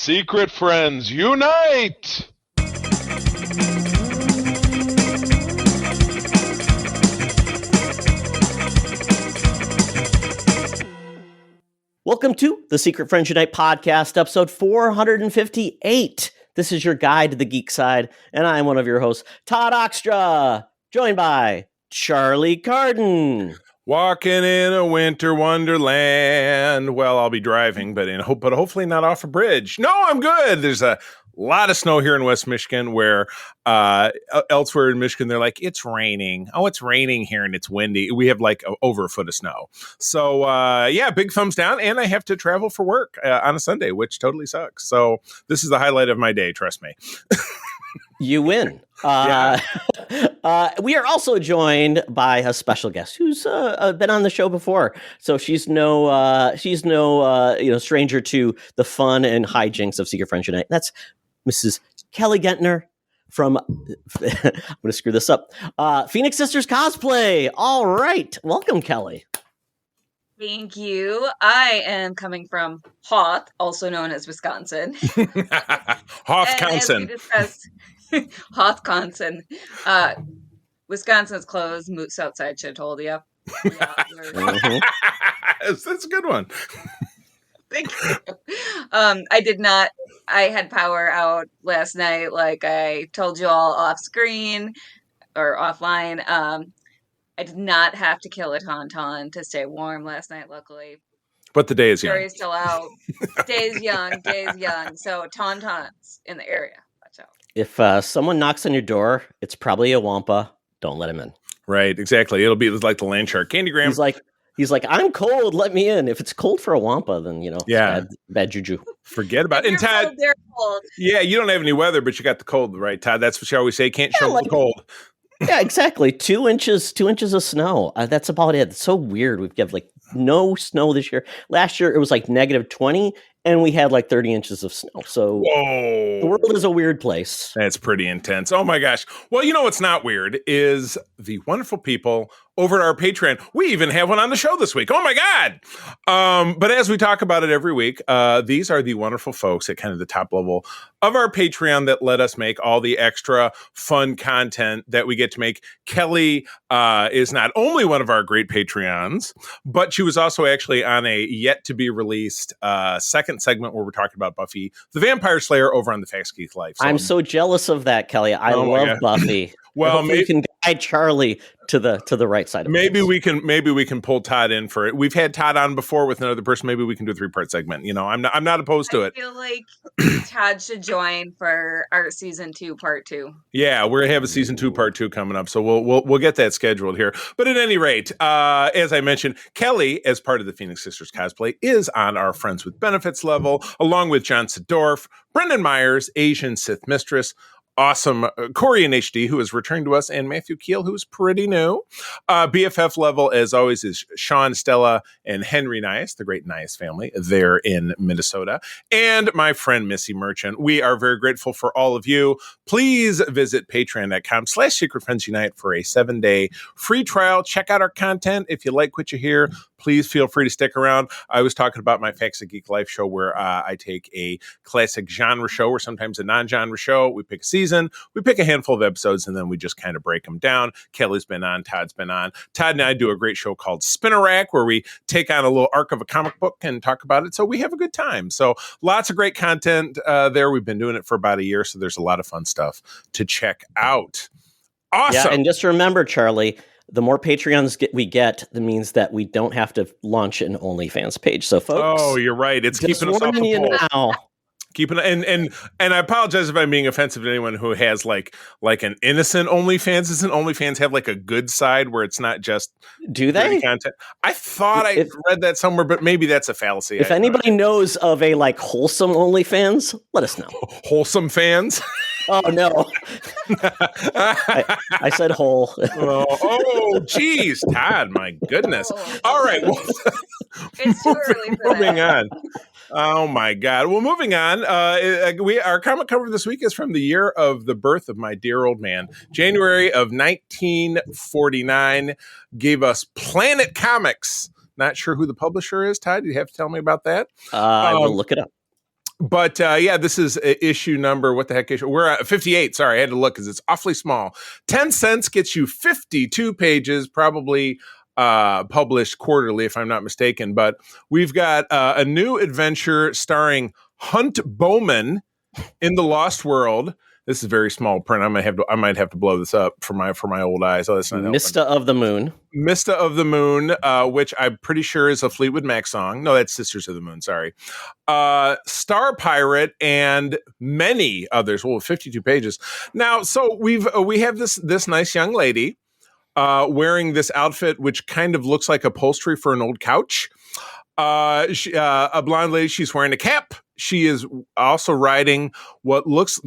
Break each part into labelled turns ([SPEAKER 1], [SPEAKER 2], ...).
[SPEAKER 1] Secret friends, unite!
[SPEAKER 2] Welcome to the Secret Friends Unite podcast, episode 458. This is your guide to the geek side, and I am one of your hosts, Todd Oxtra, joined by Charlie Carden.
[SPEAKER 3] Walking in a winter wonderland. Well, I'll be driving, but hopefully not off a bridge. No, I'm good. There's a lot of snow here in West Michigan, where elsewhere in Michigan, they're like, it's raining. Oh, it's raining here and it's windy. We have like over a foot of snow. So, yeah, big thumbs down. And I have to travel for work on a Sunday, which totally sucks. So this is the highlight of my day. Trust me.
[SPEAKER 2] You win. We are also joined by a special guest who's been on the show before, so she's no stranger to the fun and hijinks of Secret Friends Unite. That's Mrs. Kelly Guentner from I'm going to screw this up. Phoenix Sisters Cosplay. All right, welcome, Kelly.
[SPEAKER 4] Thank you. I am coming from Hoth, also known as Wisconsin.
[SPEAKER 3] Hothconsin.
[SPEAKER 4] Hothconsin. Wisconsin's closed. Moose outside should have told you. Yeah,
[SPEAKER 3] That's a good one.
[SPEAKER 4] Thank you. I did not. I had power out last night, like I told you all off screen or offline. I did not have to kill a tauntaun to stay warm last night, luckily.
[SPEAKER 3] But the day is young.
[SPEAKER 4] Jury's still out. Day's young. So tauntauns in the area. Watch out.
[SPEAKER 2] If someone knocks on your door, it's probably a Wampa. Don't let him in.
[SPEAKER 3] Right, exactly. It'll be like the land shark. Candygram.
[SPEAKER 2] He's like, I'm cold. Let me in. If it's cold for a Wampa, then bad juju.
[SPEAKER 3] Forget about it. And Todd,
[SPEAKER 4] they're cold.
[SPEAKER 3] Yeah, you don't have any weather, but you got the cold, right, Todd? That's what you always say. Can't show the cold.
[SPEAKER 2] Yeah, exactly. 2 inches of snow. That's about it. It's so weird. We've got like no snow this year. Last year it was like negative 20, and we had like 30 inches of snow. So
[SPEAKER 3] whoa,
[SPEAKER 2] the world is a weird place.
[SPEAKER 3] That's pretty intense. Oh my gosh. Well, you know what's not weird is the wonderful people over at our Patreon. We even have one on the show this week. Oh my God. But as we talk about it every week, these are the wonderful folks at kind of the top level of our Patreon that let us make all the extra fun content that we get to make. Kelly is not only one of our great Patreons, but she was also actually on a yet to be released second segment where we're talking about Buffy the Vampire Slayer over on the Facts Geek Life. So,
[SPEAKER 2] I'm so jealous of that, Kelly. I love Buffy.
[SPEAKER 3] Well,
[SPEAKER 2] maybe you can guide Charlie to the right side of
[SPEAKER 3] maybe we can pull Todd in for it. We've had Todd on before with another person. Maybe we can do a 3-part segment. You know, I'm not opposed to it.
[SPEAKER 4] I feel like Todd should join for our season 2 part 2.
[SPEAKER 3] Yeah, we're gonna have a season 2 part 2 coming up, so we'll get that scheduled here. But at any rate, as I mentioned, Kelly, as part of the Phoenix Sisters Cosplay, is on our Friends with Benefits level, along with John Sedorf, Brendan Myers, Asian Sith Mistress, awesome Corey in HD, who has returned to us, and Matthew Keel, who's pretty new. BFF level, as always, is Sean, Stella, and Henry Nias, the great Nias family there in Minnesota, and my friend Missy Merchant. We are very grateful for all of you. Please visit patreon.com/Secret Friends Unite for a 7-day free trial. Check out our content. If you like what you hear, please feel free to stick around. I was talking about my Facts of Geek Life show, where I take a classic genre show or sometimes a non-genre show. We pick a season, we pick a handful of episodes, and then we just kind of break them down. Kelly's been on, Todd's been on. Todd and I do a great show called Spin-A-Rack, where we take on a little arc of a comic book and talk about it. So we have a good time. So lots of great content there. We've been doing it for about a year, so there's a lot of fun stuff to check out. Awesome.
[SPEAKER 2] Yeah, and just remember, Charlie, the more Patreons we get, that means that we don't have to launch an OnlyFans page. So, folks,
[SPEAKER 3] you're right. It's keeping us off the pole. Keeping and I apologize if I'm being offensive to anyone who has like an innocent OnlyFans. Doesn't OnlyFans have like a good side where it's not just
[SPEAKER 2] do they
[SPEAKER 3] content? I thought I read that somewhere, but maybe that's a fallacy.
[SPEAKER 2] If anybody knows of a like wholesome OnlyFans, let us know.
[SPEAKER 3] Wholesome fans.
[SPEAKER 2] Oh no, I said whole.
[SPEAKER 3] Oh, geez, Todd, my goodness. All right, well,
[SPEAKER 4] it's too early for
[SPEAKER 3] moving on. Oh my God. Well, moving on. Our comic cover this week is from the year of the birth of my dear old man. January of 1949 gave us Planet Comics. Not sure who the publisher is. Todd, you have to tell me about that.
[SPEAKER 2] I will look it up.
[SPEAKER 3] But yeah, this is issue number, what the heck issue? We're at 58. Sorry, I had to look because it's awfully small. 10 cents gets you 52 pages, probably published quarterly, if I'm not mistaken. But we've got a new adventure starring Hunt Bowman in the Lost World. This is very small print. I might have to blow this up for my old eyes. Oh, that's not helping.
[SPEAKER 2] Mista of the Moon.
[SPEAKER 3] Mista of the Moon, which I'm pretty sure is a Fleetwood Mac song. No, that's Sisters of the Moon. Sorry. Star Pirate and many others. Well, 52 pages. Now, so we have this nice young lady wearing this outfit, which kind of looks like upholstery for an old couch. A blonde lady. She's wearing a cap. She is also riding what looks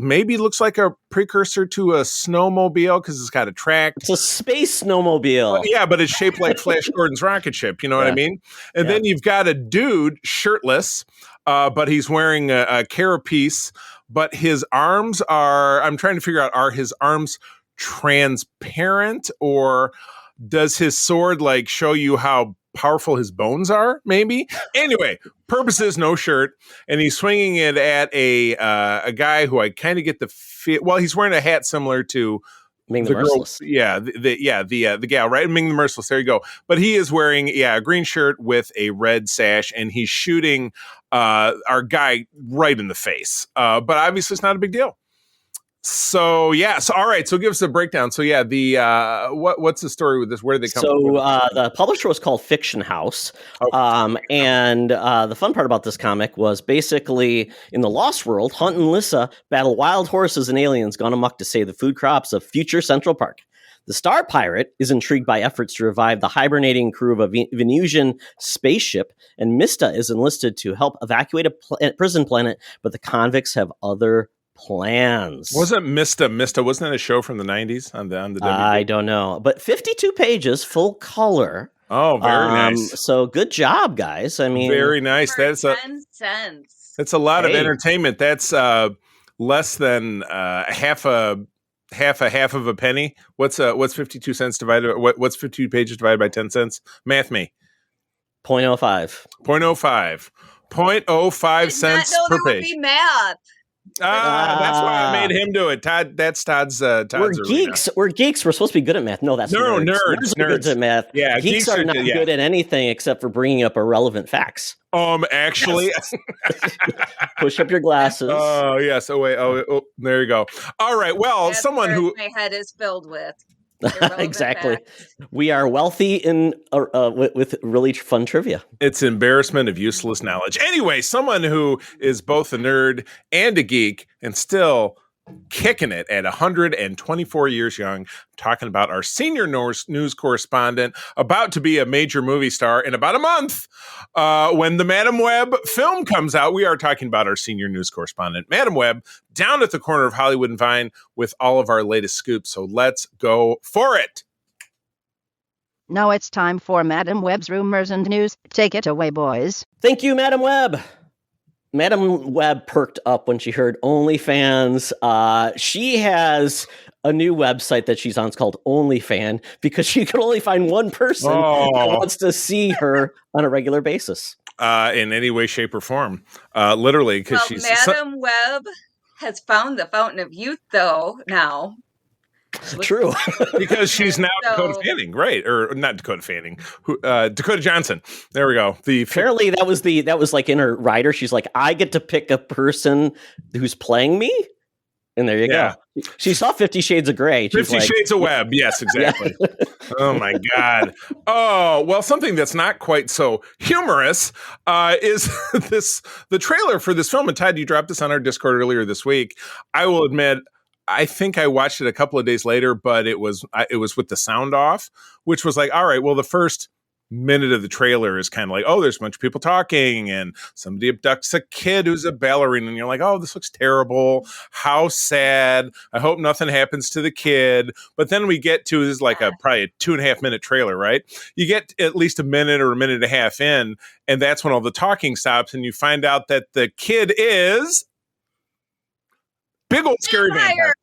[SPEAKER 3] like a precursor to a snowmobile because it's got a track.
[SPEAKER 2] It's a space snowmobile.
[SPEAKER 3] Yeah, but it's shaped like Flash Gordon's rocket ship. You know what I mean? And then you've got a dude shirtless, but he's wearing a carapace. But his arms I'm trying to figure out, are his arms transparent, or does his sword like show you how powerful his bones are? Maybe. Anyway, purpose is no shirt, and he's swinging it at a guy who I kind of get the feel. Well, he's wearing a hat similar to
[SPEAKER 2] Ming the Merciless.
[SPEAKER 3] The gal, right? Ming the Merciless. There you go. But he is wearing a green shirt with a red sash, and he's shooting our guy right in the face. But obviously, it's not a big deal. So all right. So give us a breakdown. So what's the story with this? Where did they come from?
[SPEAKER 2] So the publisher was called Fiction House, and the fun part about this comic was basically in the Lost World, Hunt and Lissa battle wild horses and aliens gone amok to save the food crops of future Central Park. The Star Pirate is intrigued by efforts to revive the hibernating crew of a Venusian spaceship, and Mista is enlisted to help evacuate a prison planet, but the convicts have other plans.
[SPEAKER 3] Wasn't Mista? Wasn't that a show from the 90s on the WB?
[SPEAKER 2] I don't know, but 52 pages, full color.
[SPEAKER 3] Oh, very nice.
[SPEAKER 2] So good job, guys. I mean,
[SPEAKER 3] very nice. That's
[SPEAKER 4] 10 cents.
[SPEAKER 3] That's a lot of entertainment. That's less than half of a penny. What's 52 cents divided? What's 52 pages divided by 10 cents? Math me.
[SPEAKER 2] 0.05.
[SPEAKER 3] 0.05. 0.05 cents per page.
[SPEAKER 4] Would be math.
[SPEAKER 3] That's why I made him do it. Todd, that's Todd's.
[SPEAKER 2] We're geeks. We're geeks. We're supposed to be good at math. No, that's nerds.
[SPEAKER 3] Nerds
[SPEAKER 2] are good at math.
[SPEAKER 3] Yeah,
[SPEAKER 2] geeks are not good at anything except for bringing up irrelevant facts.
[SPEAKER 3] Actually,
[SPEAKER 2] push up your glasses.
[SPEAKER 3] Oh yes. Oh wait. Oh, there you go. All right. Well,
[SPEAKER 4] that's
[SPEAKER 3] someone who
[SPEAKER 4] my head is filled with.
[SPEAKER 2] Exactly.
[SPEAKER 4] Facts.
[SPEAKER 2] We are wealthy in with really fun trivia.
[SPEAKER 3] It's embarrassment of useless knowledge. Anyway, someone who is both a nerd and a geek and still kicking it at 124 years young, talking about our senior news correspondent, about to be a major movie star in about a month. When the Madam Webb film comes out, we are talking about our senior news correspondent, Madam Webb, down at the corner of Hollywood and Vine with all of our latest scoops. So let's go for it.
[SPEAKER 5] Now it's time for Madam Webb's rumors and news. Take it away, boys.
[SPEAKER 2] Thank you, Madam Webb. Madam Webb perked up when she heard OnlyFans. She has a new website that she's on. It's called OnlyFan because she can only find one person that wants to see her on a regular basis.
[SPEAKER 3] In any way, shape, or form. Literally, because she's...
[SPEAKER 4] Madam Webb has found the fountain of youth, though, now.
[SPEAKER 2] True.
[SPEAKER 3] Because she's now Dakota Fanning, right? Or not Dakota Fanning, Dakota Johnson. There we go.
[SPEAKER 2] Apparently that was like in her rider. She's like, I get to pick a person who's playing me. And there you go. She saw 50 Shades of Grey.
[SPEAKER 3] 50 Shades of Webb. Yes, exactly. Oh, my God. Oh, well, something that's not quite so humorous is the trailer for this film. And Todd, you dropped this on our Discord earlier this week. I will admit, I think I watched it a couple of days later, but it was with the sound off, which was like, all right, well, the first minute of the trailer is kind of like, oh, there's a bunch of people talking and somebody abducts a kid who's a ballerina. And you're like, oh, this looks terrible. How sad. I hope nothing happens to the kid. But then we get to, this is like probably a 2.5 minute trailer, right? You get at least a minute or a minute and a half in, and that's when all the talking stops and you find out that the kid is big old scary vampire.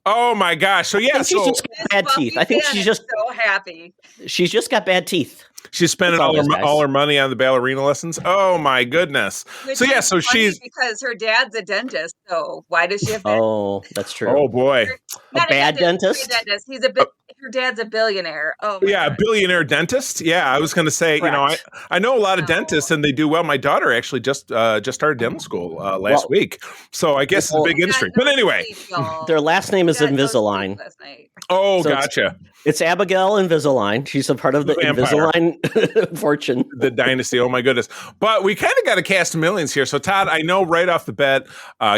[SPEAKER 3] Oh my gosh! So yeah,
[SPEAKER 2] And she's just got bad teeth. I think she's just
[SPEAKER 4] so happy.
[SPEAKER 2] She's just got bad teeth.
[SPEAKER 3] she's spending all her money on the ballerina lessons. Oh my goodness!
[SPEAKER 4] Which
[SPEAKER 3] so yeah,
[SPEAKER 4] is
[SPEAKER 3] so
[SPEAKER 4] funny
[SPEAKER 3] she's
[SPEAKER 4] because her dad's a dentist. So why does she have bad?
[SPEAKER 2] Oh, that's true.
[SPEAKER 3] oh boy,
[SPEAKER 2] a bad dentist.
[SPEAKER 4] He's her dad's a billionaire. Oh my
[SPEAKER 3] yeah,
[SPEAKER 4] God.
[SPEAKER 3] billionaire dentist. Yeah, I was going to say, you know, I know a lot of
[SPEAKER 4] No.
[SPEAKER 3] dentists and they do well. My daughter actually just started dental school last week, so I guess it's a big industry. But anyway,
[SPEAKER 2] their last name is Invisalign.
[SPEAKER 3] oh,
[SPEAKER 2] So
[SPEAKER 3] gotcha.
[SPEAKER 2] It's Abigail Invisalign. She's a part of the Invisalign fortune.
[SPEAKER 3] The dynasty. Oh my goodness. But we kind of got a cast of millions here. So Todd, I know right off the bat,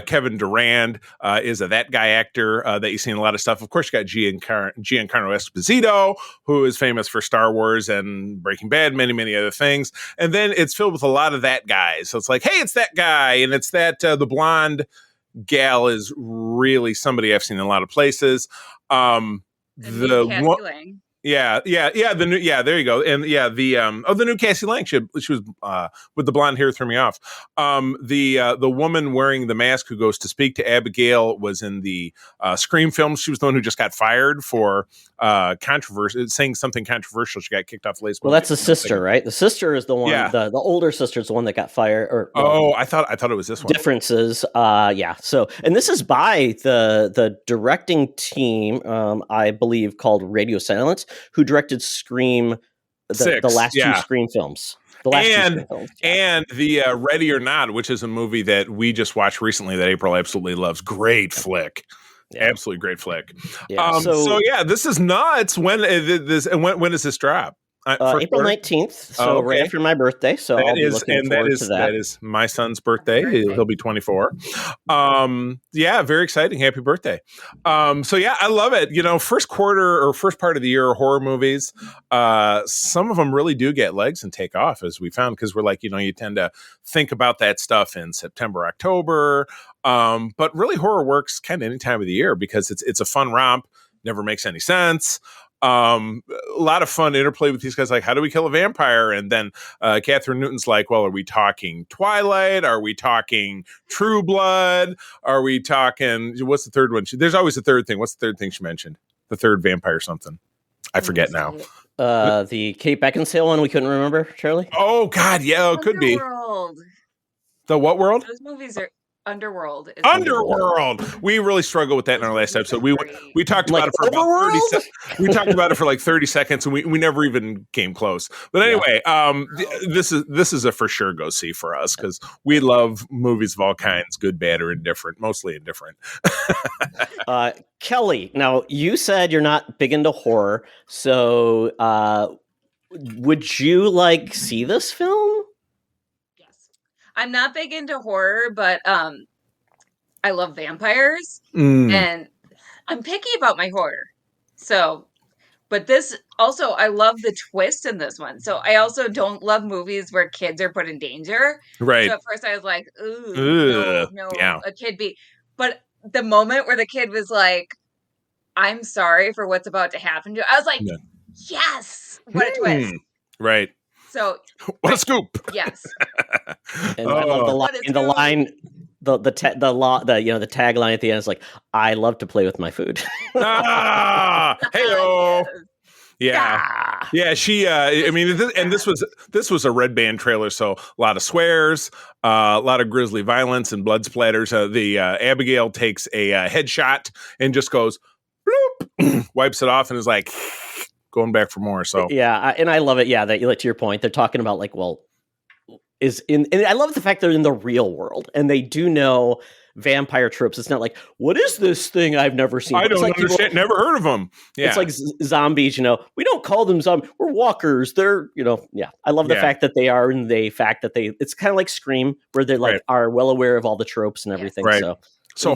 [SPEAKER 3] Kevin Durand is that guy actor that you see in a lot of stuff. Of course, you got Giancarlo Esposito, who is famous for Star Wars and Breaking Bad, many, many other things. And then it's filled with a lot of that guys. So it's like, hey, it's that guy. And it's that the blonde gal is really somebody I've seen in a lot of places. The one, there you go, and the new Cassie Lang. She was with the blonde hair, threw me off. The woman wearing the mask who goes to speak to Abigail was in the Scream film. She was the one who just got fired for controversy, saying something controversial. She got kicked off the list.
[SPEAKER 2] Well, that's the sister, right? The sister is the one. Yeah. The older sister is the one that got fired.
[SPEAKER 3] I thought it was this one.
[SPEAKER 2] Differences. Yeah. So, and this is by the directing team, I believe, called Radio Silence, who directed Scream, the last two Scream films.
[SPEAKER 3] And the Ready or Not, which is a movie that we just watched recently that April absolutely loves. Great flick. Yeah. Absolutely great flick. Yeah, so this is nuts. When does this drop?
[SPEAKER 2] April 19th, so right after my birthday. So I'll be looking forward to that.
[SPEAKER 3] That is my son's birthday. He'll be 24. Very exciting. Happy birthday. I love it. You know, first quarter or first part of the year, horror movies, some of them really do get legs and take off, as we found, because we're like, you know, you tend to think about that stuff in September, October. But really horror works kind of any time of the year because it's a fun romp, never makes any sense. A lot of fun interplay with these guys, like, how do we kill a vampire? And then Catherine Newton's like, well, are we talking Twilight? Are we talking True Blood? Are we talking, what's the third one? There's always a third thing. What's the third thing she mentioned? The third vampire something. I forget now.
[SPEAKER 2] The Kate Beckinsale one we couldn't remember, Charlie?
[SPEAKER 3] Oh, God, yeah, it could be. The what world?
[SPEAKER 4] Those movies are Underworld.
[SPEAKER 3] We really struggled with that in our last episode. We talked about it for about 30 seconds. We talked about it for like 30 seconds, and we never even came close. But anyway, this is a for sure go see for us because we love movies of all kinds, good, bad, or indifferent. Mostly indifferent.
[SPEAKER 2] Kelly, now you said you're not big into horror, so would you see this film?
[SPEAKER 4] I'm not big into horror, but I love vampires, and I'm picky about my horror. So, but this also, I love the twist in this one. So I also don't love movies where kids are put in danger.
[SPEAKER 3] Right.
[SPEAKER 4] So at first I was like, ooh, no, a kid be. But the moment where the kid was like, I'm sorry for what's about to happen to you, I was like, yes, what a twist.
[SPEAKER 3] Right.
[SPEAKER 4] So
[SPEAKER 3] what a scoop!
[SPEAKER 2] Yes, and I love the line. The tagline at the end is like, "I love to play with my food."
[SPEAKER 3] Hey-o. Yeah. She. This was a red band trailer, so a lot of swears, a lot of grisly violence and blood splatters. The Abigail takes a headshot and just goes, bloop, wipes it off, and is like, going back for more. So
[SPEAKER 2] and I love it. Yeah, that to your point, they're talking about and I love the fact they're in the real world and they do know vampire tropes. It's not like, what is this thing I've never seen?
[SPEAKER 3] I don't understand. Never heard of them. Yeah.
[SPEAKER 2] It's like zombies. We don't call them zombies. We're walkers. They're I love the fact that they are, and the fact that it's kind of like Scream, where they are well aware of all the tropes and everything. Right.
[SPEAKER 3] So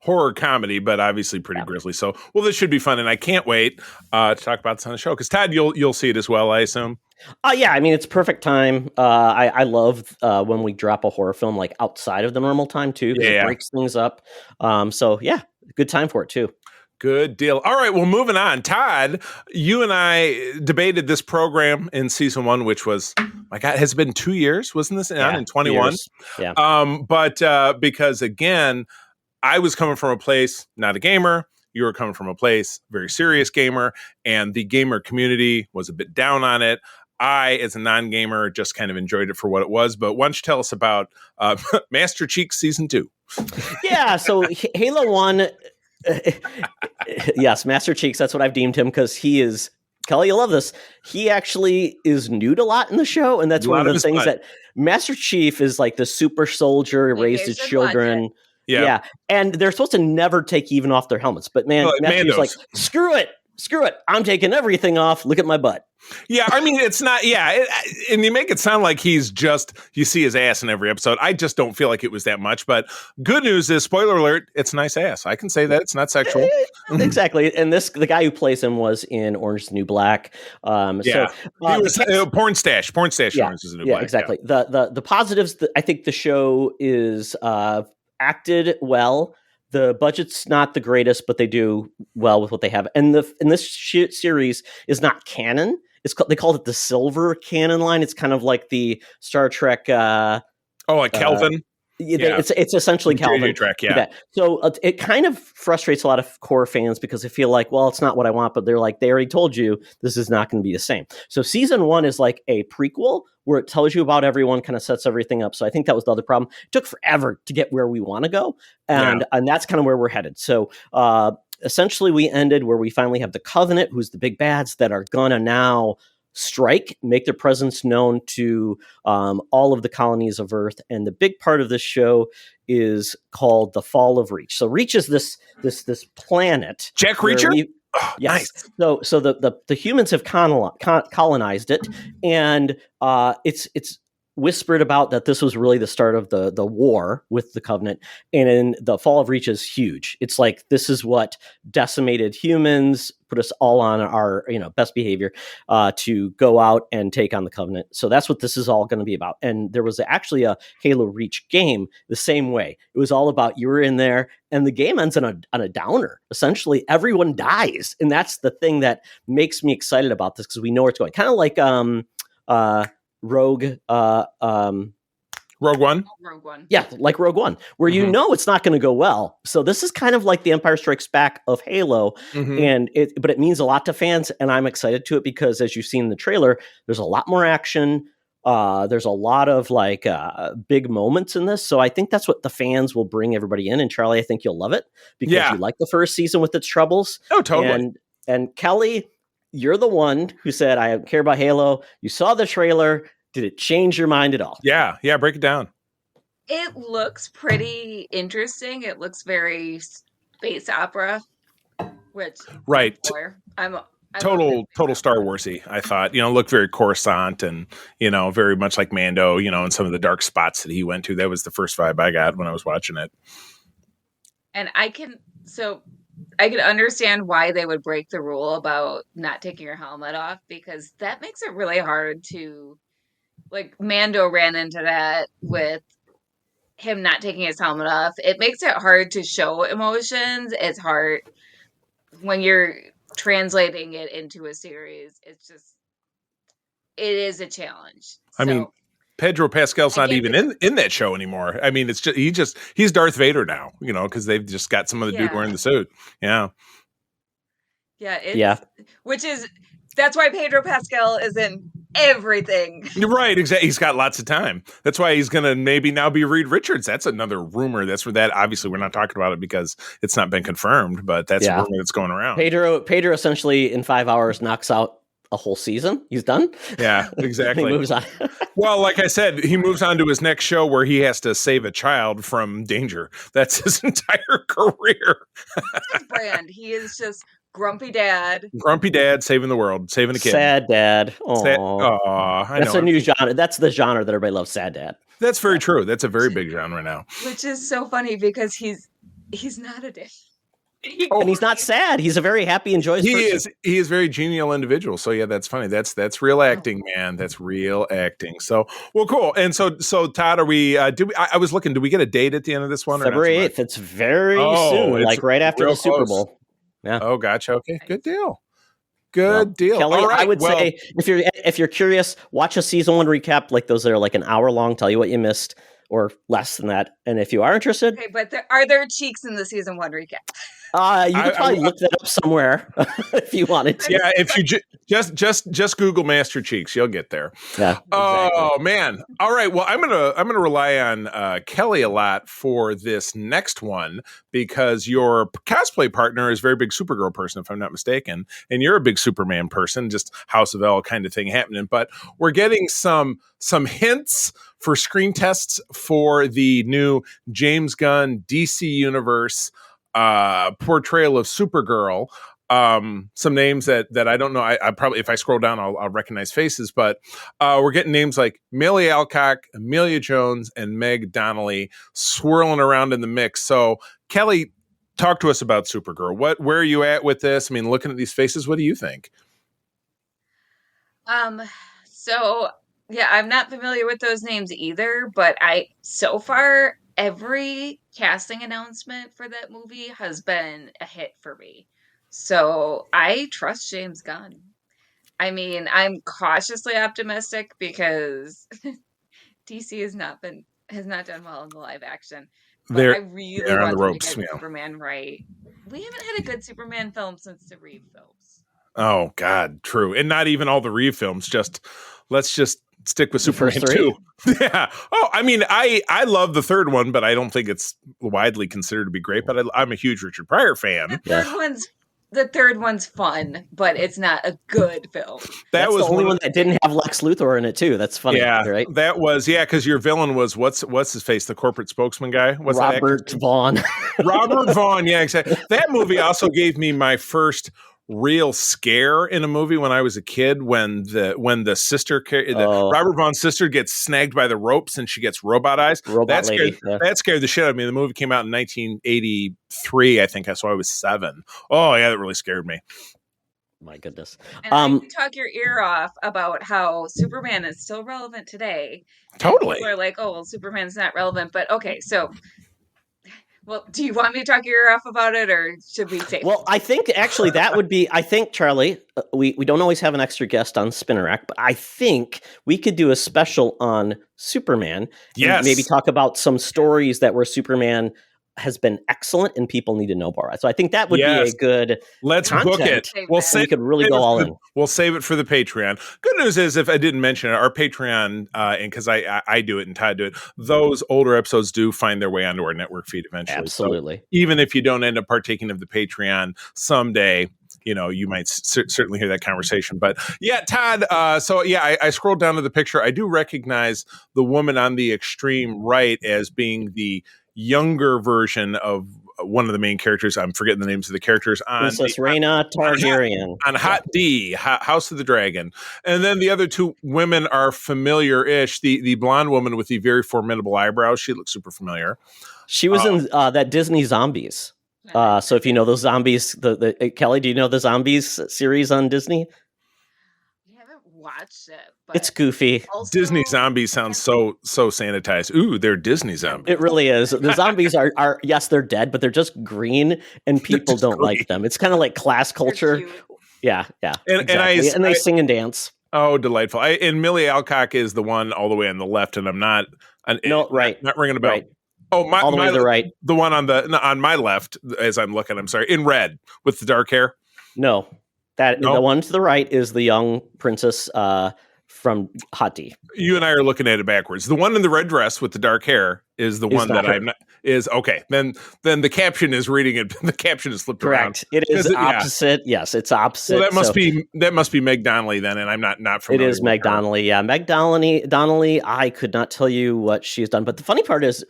[SPEAKER 3] horror comedy, but obviously pretty grisly. So, this should be fun, and I can't wait to talk about this on the show. Because Todd, you'll see it as well, I assume.
[SPEAKER 2] I mean, it's perfect time. I love when we drop a horror film outside of the normal time too, because it breaks things up. Good time for it too.
[SPEAKER 3] Good deal. All right, well, moving on. Todd, you and I debated this program in season 1, which was, my God, has it been 2 years? Wasn't this on in 21?
[SPEAKER 2] Yeah.
[SPEAKER 3] But because again, I was coming from a place, not a gamer, you were coming from a place, very serious gamer, and the gamer community was a bit down on it. I, as a non-gamer, just kind of enjoyed it for what it was. But why don't you tell us about Master Chief Season 2?
[SPEAKER 2] Yeah, so Halo 1, yes, Master Cheeks, that's what I've deemed him, because he is, Kelly, you'll love this, he actually is nude a lot in the show, and that's one of the things that Master Chief is like the super soldier, raised his children. Yeah, and they're supposed to never take even off their helmets, but Master Chief's like, screw it, I'm taking everything off, look at my butt.
[SPEAKER 3] Yeah, I mean, it's not, and you make it sound like he's just, you see his ass in every episode. I just don't feel like it was that much, but good news is, spoiler alert, it's nice ass. I can say that, it's not sexual.
[SPEAKER 2] Exactly, and the guy who plays him was in Orange is the New Black.
[SPEAKER 3] He was Porn Stash, Orange is the New Black.
[SPEAKER 2] Exactly. The positives, I think the show is acted well. The budget's not the greatest, but they do well with what they have. And this series is not canon. They called it the Silver Canon line. It's kind of like the Star Trek.
[SPEAKER 3] Like Kelvin.
[SPEAKER 2] It's essentially Kelvin.
[SPEAKER 3] Trek,
[SPEAKER 2] So it kind of frustrates a lot of core fans because they feel like, well, it's not what I want, but they're like, they already told you this is not going to be the same. So season 1 is like a prequel where it tells you about everyone, kind of sets everything up. So I think that was the other problem. It took forever to get where we want to go, and that's kind of where we're headed. So essentially, we ended where we finally have the Covenant, who's the big bads that are gonna now strike, make their presence known to all of the colonies of Earth. And the big part of this show is called the Fall of Reach. So Reach is this planet.
[SPEAKER 3] Jack Reacher?
[SPEAKER 2] Yes.
[SPEAKER 3] Nice.
[SPEAKER 2] So the humans have colonized it, and it's whispered about that this was really the start of the war with the Covenant, and in the Fall of Reach is huge. It's like, this is what decimated humans, put us all on our best behavior to go out and take on the Covenant. So that's what this is all going to be about. And there was actually a Halo Reach game the same way. It was all about, you were in there, and the game ends on a downer. Essentially, everyone dies, and that's the thing that makes me excited about this, because we know where it's going. Kind of like Rogue
[SPEAKER 3] One?
[SPEAKER 4] Rogue One.
[SPEAKER 2] Yeah, like Rogue One, where you know it's not going to go well. So this is kind of like the Empire Strikes Back of Halo, but it means a lot to fans, and I'm excited to it because, as you've seen in the trailer, there's a lot more action. There's a lot of big moments in this, so I think that's what the fans will bring everybody in. And Charlie, I think you'll love it because you like the first season with its troubles.
[SPEAKER 3] Oh, totally.
[SPEAKER 2] And Kelly, you're the one who said, I don't care about Halo. You saw the trailer. Did it change your mind at all?
[SPEAKER 3] Yeah. Break it down.
[SPEAKER 4] It looks pretty interesting. It looks very space opera, which I'm
[SPEAKER 3] total Star Warsy. I thought, looked very Coruscant and, very much like Mando, and some of the dark spots that he went to. That was the first vibe I got when I was watching it.
[SPEAKER 4] And I can understand why they would break the rule about not taking your helmet off, because that makes it really hard to, like, Mando ran into that with him not taking his helmet off. It makes it hard to show emotions. It's hard when you're translating it into a series. It is a challenge.
[SPEAKER 3] I mean, Pedro Pascal's not even in that show anymore. I mean, it's just he's Darth Vader now, because they've just got some of the dude wearing the suit. Yeah.
[SPEAKER 4] That's why Pedro Pascal is in everything.
[SPEAKER 3] You're right. Exactly. He's got lots of time. That's why he's going to maybe now be Reed Richards. That's another rumor. That's where that, obviously we're not talking about it because it's not been confirmed, but that's a rumor that's going around.
[SPEAKER 2] Pedro essentially in 5 hours knocks out a whole season. He's done.
[SPEAKER 3] Yeah, exactly.
[SPEAKER 2] He moves on.
[SPEAKER 3] Well, like I said, he moves on to his next show where he has to save a child from danger. That's his entire career.
[SPEAKER 4] That's his brand. He is just grumpy dad.
[SPEAKER 3] Grumpy dad saving the world, saving a kid.
[SPEAKER 2] Sad dad. That's a new genre. That's the genre that everybody loves. Sad dad.
[SPEAKER 3] That's very true. That's a very big genre now.
[SPEAKER 4] Which is so funny because he's not a dad.
[SPEAKER 2] And he's not sad. He's a very happy and joyous person.
[SPEAKER 3] He is very genial individual. So yeah, that's funny. That's real acting, man. That's real acting. So well, cool. And so Todd, are we? I was looking. Do we get a date at the end of this one?
[SPEAKER 2] February 8th. It's very soon, like right after the Super Bowl. Yeah.
[SPEAKER 3] Oh, gotcha. Okay, good deal. Good deal.
[SPEAKER 2] Kelly, all right, I would say if you're curious, watch a season 1 recap, like those that are like an hour long, tell you what you missed, or less than that. And if you are interested,
[SPEAKER 4] okay, but are there cheeks in the season 1 recap?
[SPEAKER 2] You could probably look that up somewhere if you wanted to.
[SPEAKER 3] Yeah, if you just Google Master Cheeks, you'll get there.
[SPEAKER 2] Yeah. Exactly.
[SPEAKER 3] Oh man! All right. Well, I'm gonna rely on Kelly a lot for this next one because your cosplay partner is a very big Supergirl person, if I'm not mistaken, and you're a big Superman person, just House of L kind of thing happening. But we're getting some hints for screen tests for the new James Gunn DC Universe portrayal of Supergirl. Some names that I don't know. I probably, if I scroll down, I'll recognize faces, but we're getting names like Millie Alcock, Amelia Jones, and Meg Donnelly swirling around in the mix. So Kelly, talk to us about Supergirl. Where are you at with this? I mean, looking at these faces, what do you think?
[SPEAKER 4] So yeah, I'm not familiar with those names either, but so far every casting announcement for that movie has been a hit for me. So I trust James Gunn. I mean, I'm cautiously optimistic because DC has not done well in the live action. But I really want them to get Superman right. We haven't had a good Superman film since the Reeve films.
[SPEAKER 3] Oh God, true. And not even all the Reeve films, let's just stick with Superman 2. Yeah. Oh, I mean, I love the third one, but I don't think it's widely considered to be great. But I'm a huge Richard Pryor fan.
[SPEAKER 4] The third one's fun, but it's not a good film.
[SPEAKER 2] That's was the only one that didn't have Lex Luthor in it too. That's funny, right?
[SPEAKER 3] That was because your villain was what's his face, the corporate spokesman guy? What's
[SPEAKER 2] Robert Vaughn.
[SPEAKER 3] Robert Vaughn, yeah, exactly. That movie also gave me my first real scare in a movie when I was a kid when the sister Robert Vaughn's sister gets snagged by the ropes and she gets robot eyes. That scared the shit out of me. The movie came out in 1983, I think. So I was 7. Oh yeah, that really scared me.
[SPEAKER 2] My goodness.
[SPEAKER 4] And I can talk your ear off about how Superman is still relevant today.
[SPEAKER 3] Totally.
[SPEAKER 4] People are like, oh, well, Superman's not relevant. But okay, so well, do you want me to talk your ear off about it, or should we take?
[SPEAKER 2] Well, I think actually that would be. I think Charlie, we don't always have an extra guest on Spinner Rack, but I think we could do a special on Superman.
[SPEAKER 3] Yes,
[SPEAKER 2] and maybe talk about some stories that where Superman has been excellent and people need to know more. So I think that would be a good.
[SPEAKER 3] Let's book it.
[SPEAKER 2] We could really go all in.
[SPEAKER 3] We'll save it for the Patreon. Good news is, if I didn't mention it, our Patreon, and because I do it and Todd do it, those older episodes do find their way onto our network feed eventually.
[SPEAKER 2] Absolutely.
[SPEAKER 3] So even if you don't end up partaking of the Patreon someday, you might certainly hear that conversation. But yeah, Todd. I scrolled down to the picture. I do recognize the woman on the extreme right as being the younger version of one of the main characters. I'm forgetting the names of the characters on
[SPEAKER 2] Princess Rhaena Targaryen
[SPEAKER 3] on Hot D, House of the Dragon. And then the other two women are familiar-ish. The blonde woman with the very formidable eyebrows, she looks super familiar.
[SPEAKER 2] She was in that Disney Zombies. So if you know those zombies, the Kelly, do you know the Zombies series on Disney?
[SPEAKER 4] We haven't watched it. But
[SPEAKER 2] it's goofy.
[SPEAKER 3] Disney Zombies sounds so sanitized. Ooh, they're Disney zombies.
[SPEAKER 2] It really is. The zombies are yes, they're dead, but they're just green, and people don't like them. It's kind of like class culture. Yeah.
[SPEAKER 3] And
[SPEAKER 2] they sing and dance.
[SPEAKER 3] Oh, delightful! And Millie Alcock is the one all the way on the left, and I'm not. Not ringing a bell.
[SPEAKER 2] Right.
[SPEAKER 3] Oh,
[SPEAKER 2] all the way to the right.
[SPEAKER 3] The one on my left, as I'm looking. I'm sorry, in red with the dark hair.
[SPEAKER 2] No, the one to the right is the young princess from Hot D.
[SPEAKER 3] You and I are looking at it backwards. The one in the red dress with the dark hair is the one that I'm not. Is okay. Then the caption is reading it. The caption is flipped around.
[SPEAKER 2] Correct. It is opposite. Yeah. Yes, it's opposite.
[SPEAKER 3] So that must be Meg Donnelly then, and I'm not familiar.
[SPEAKER 2] It is Meg Donnelly. Yeah, Meg Donnelly. I could not tell you what she's done, but the funny part is,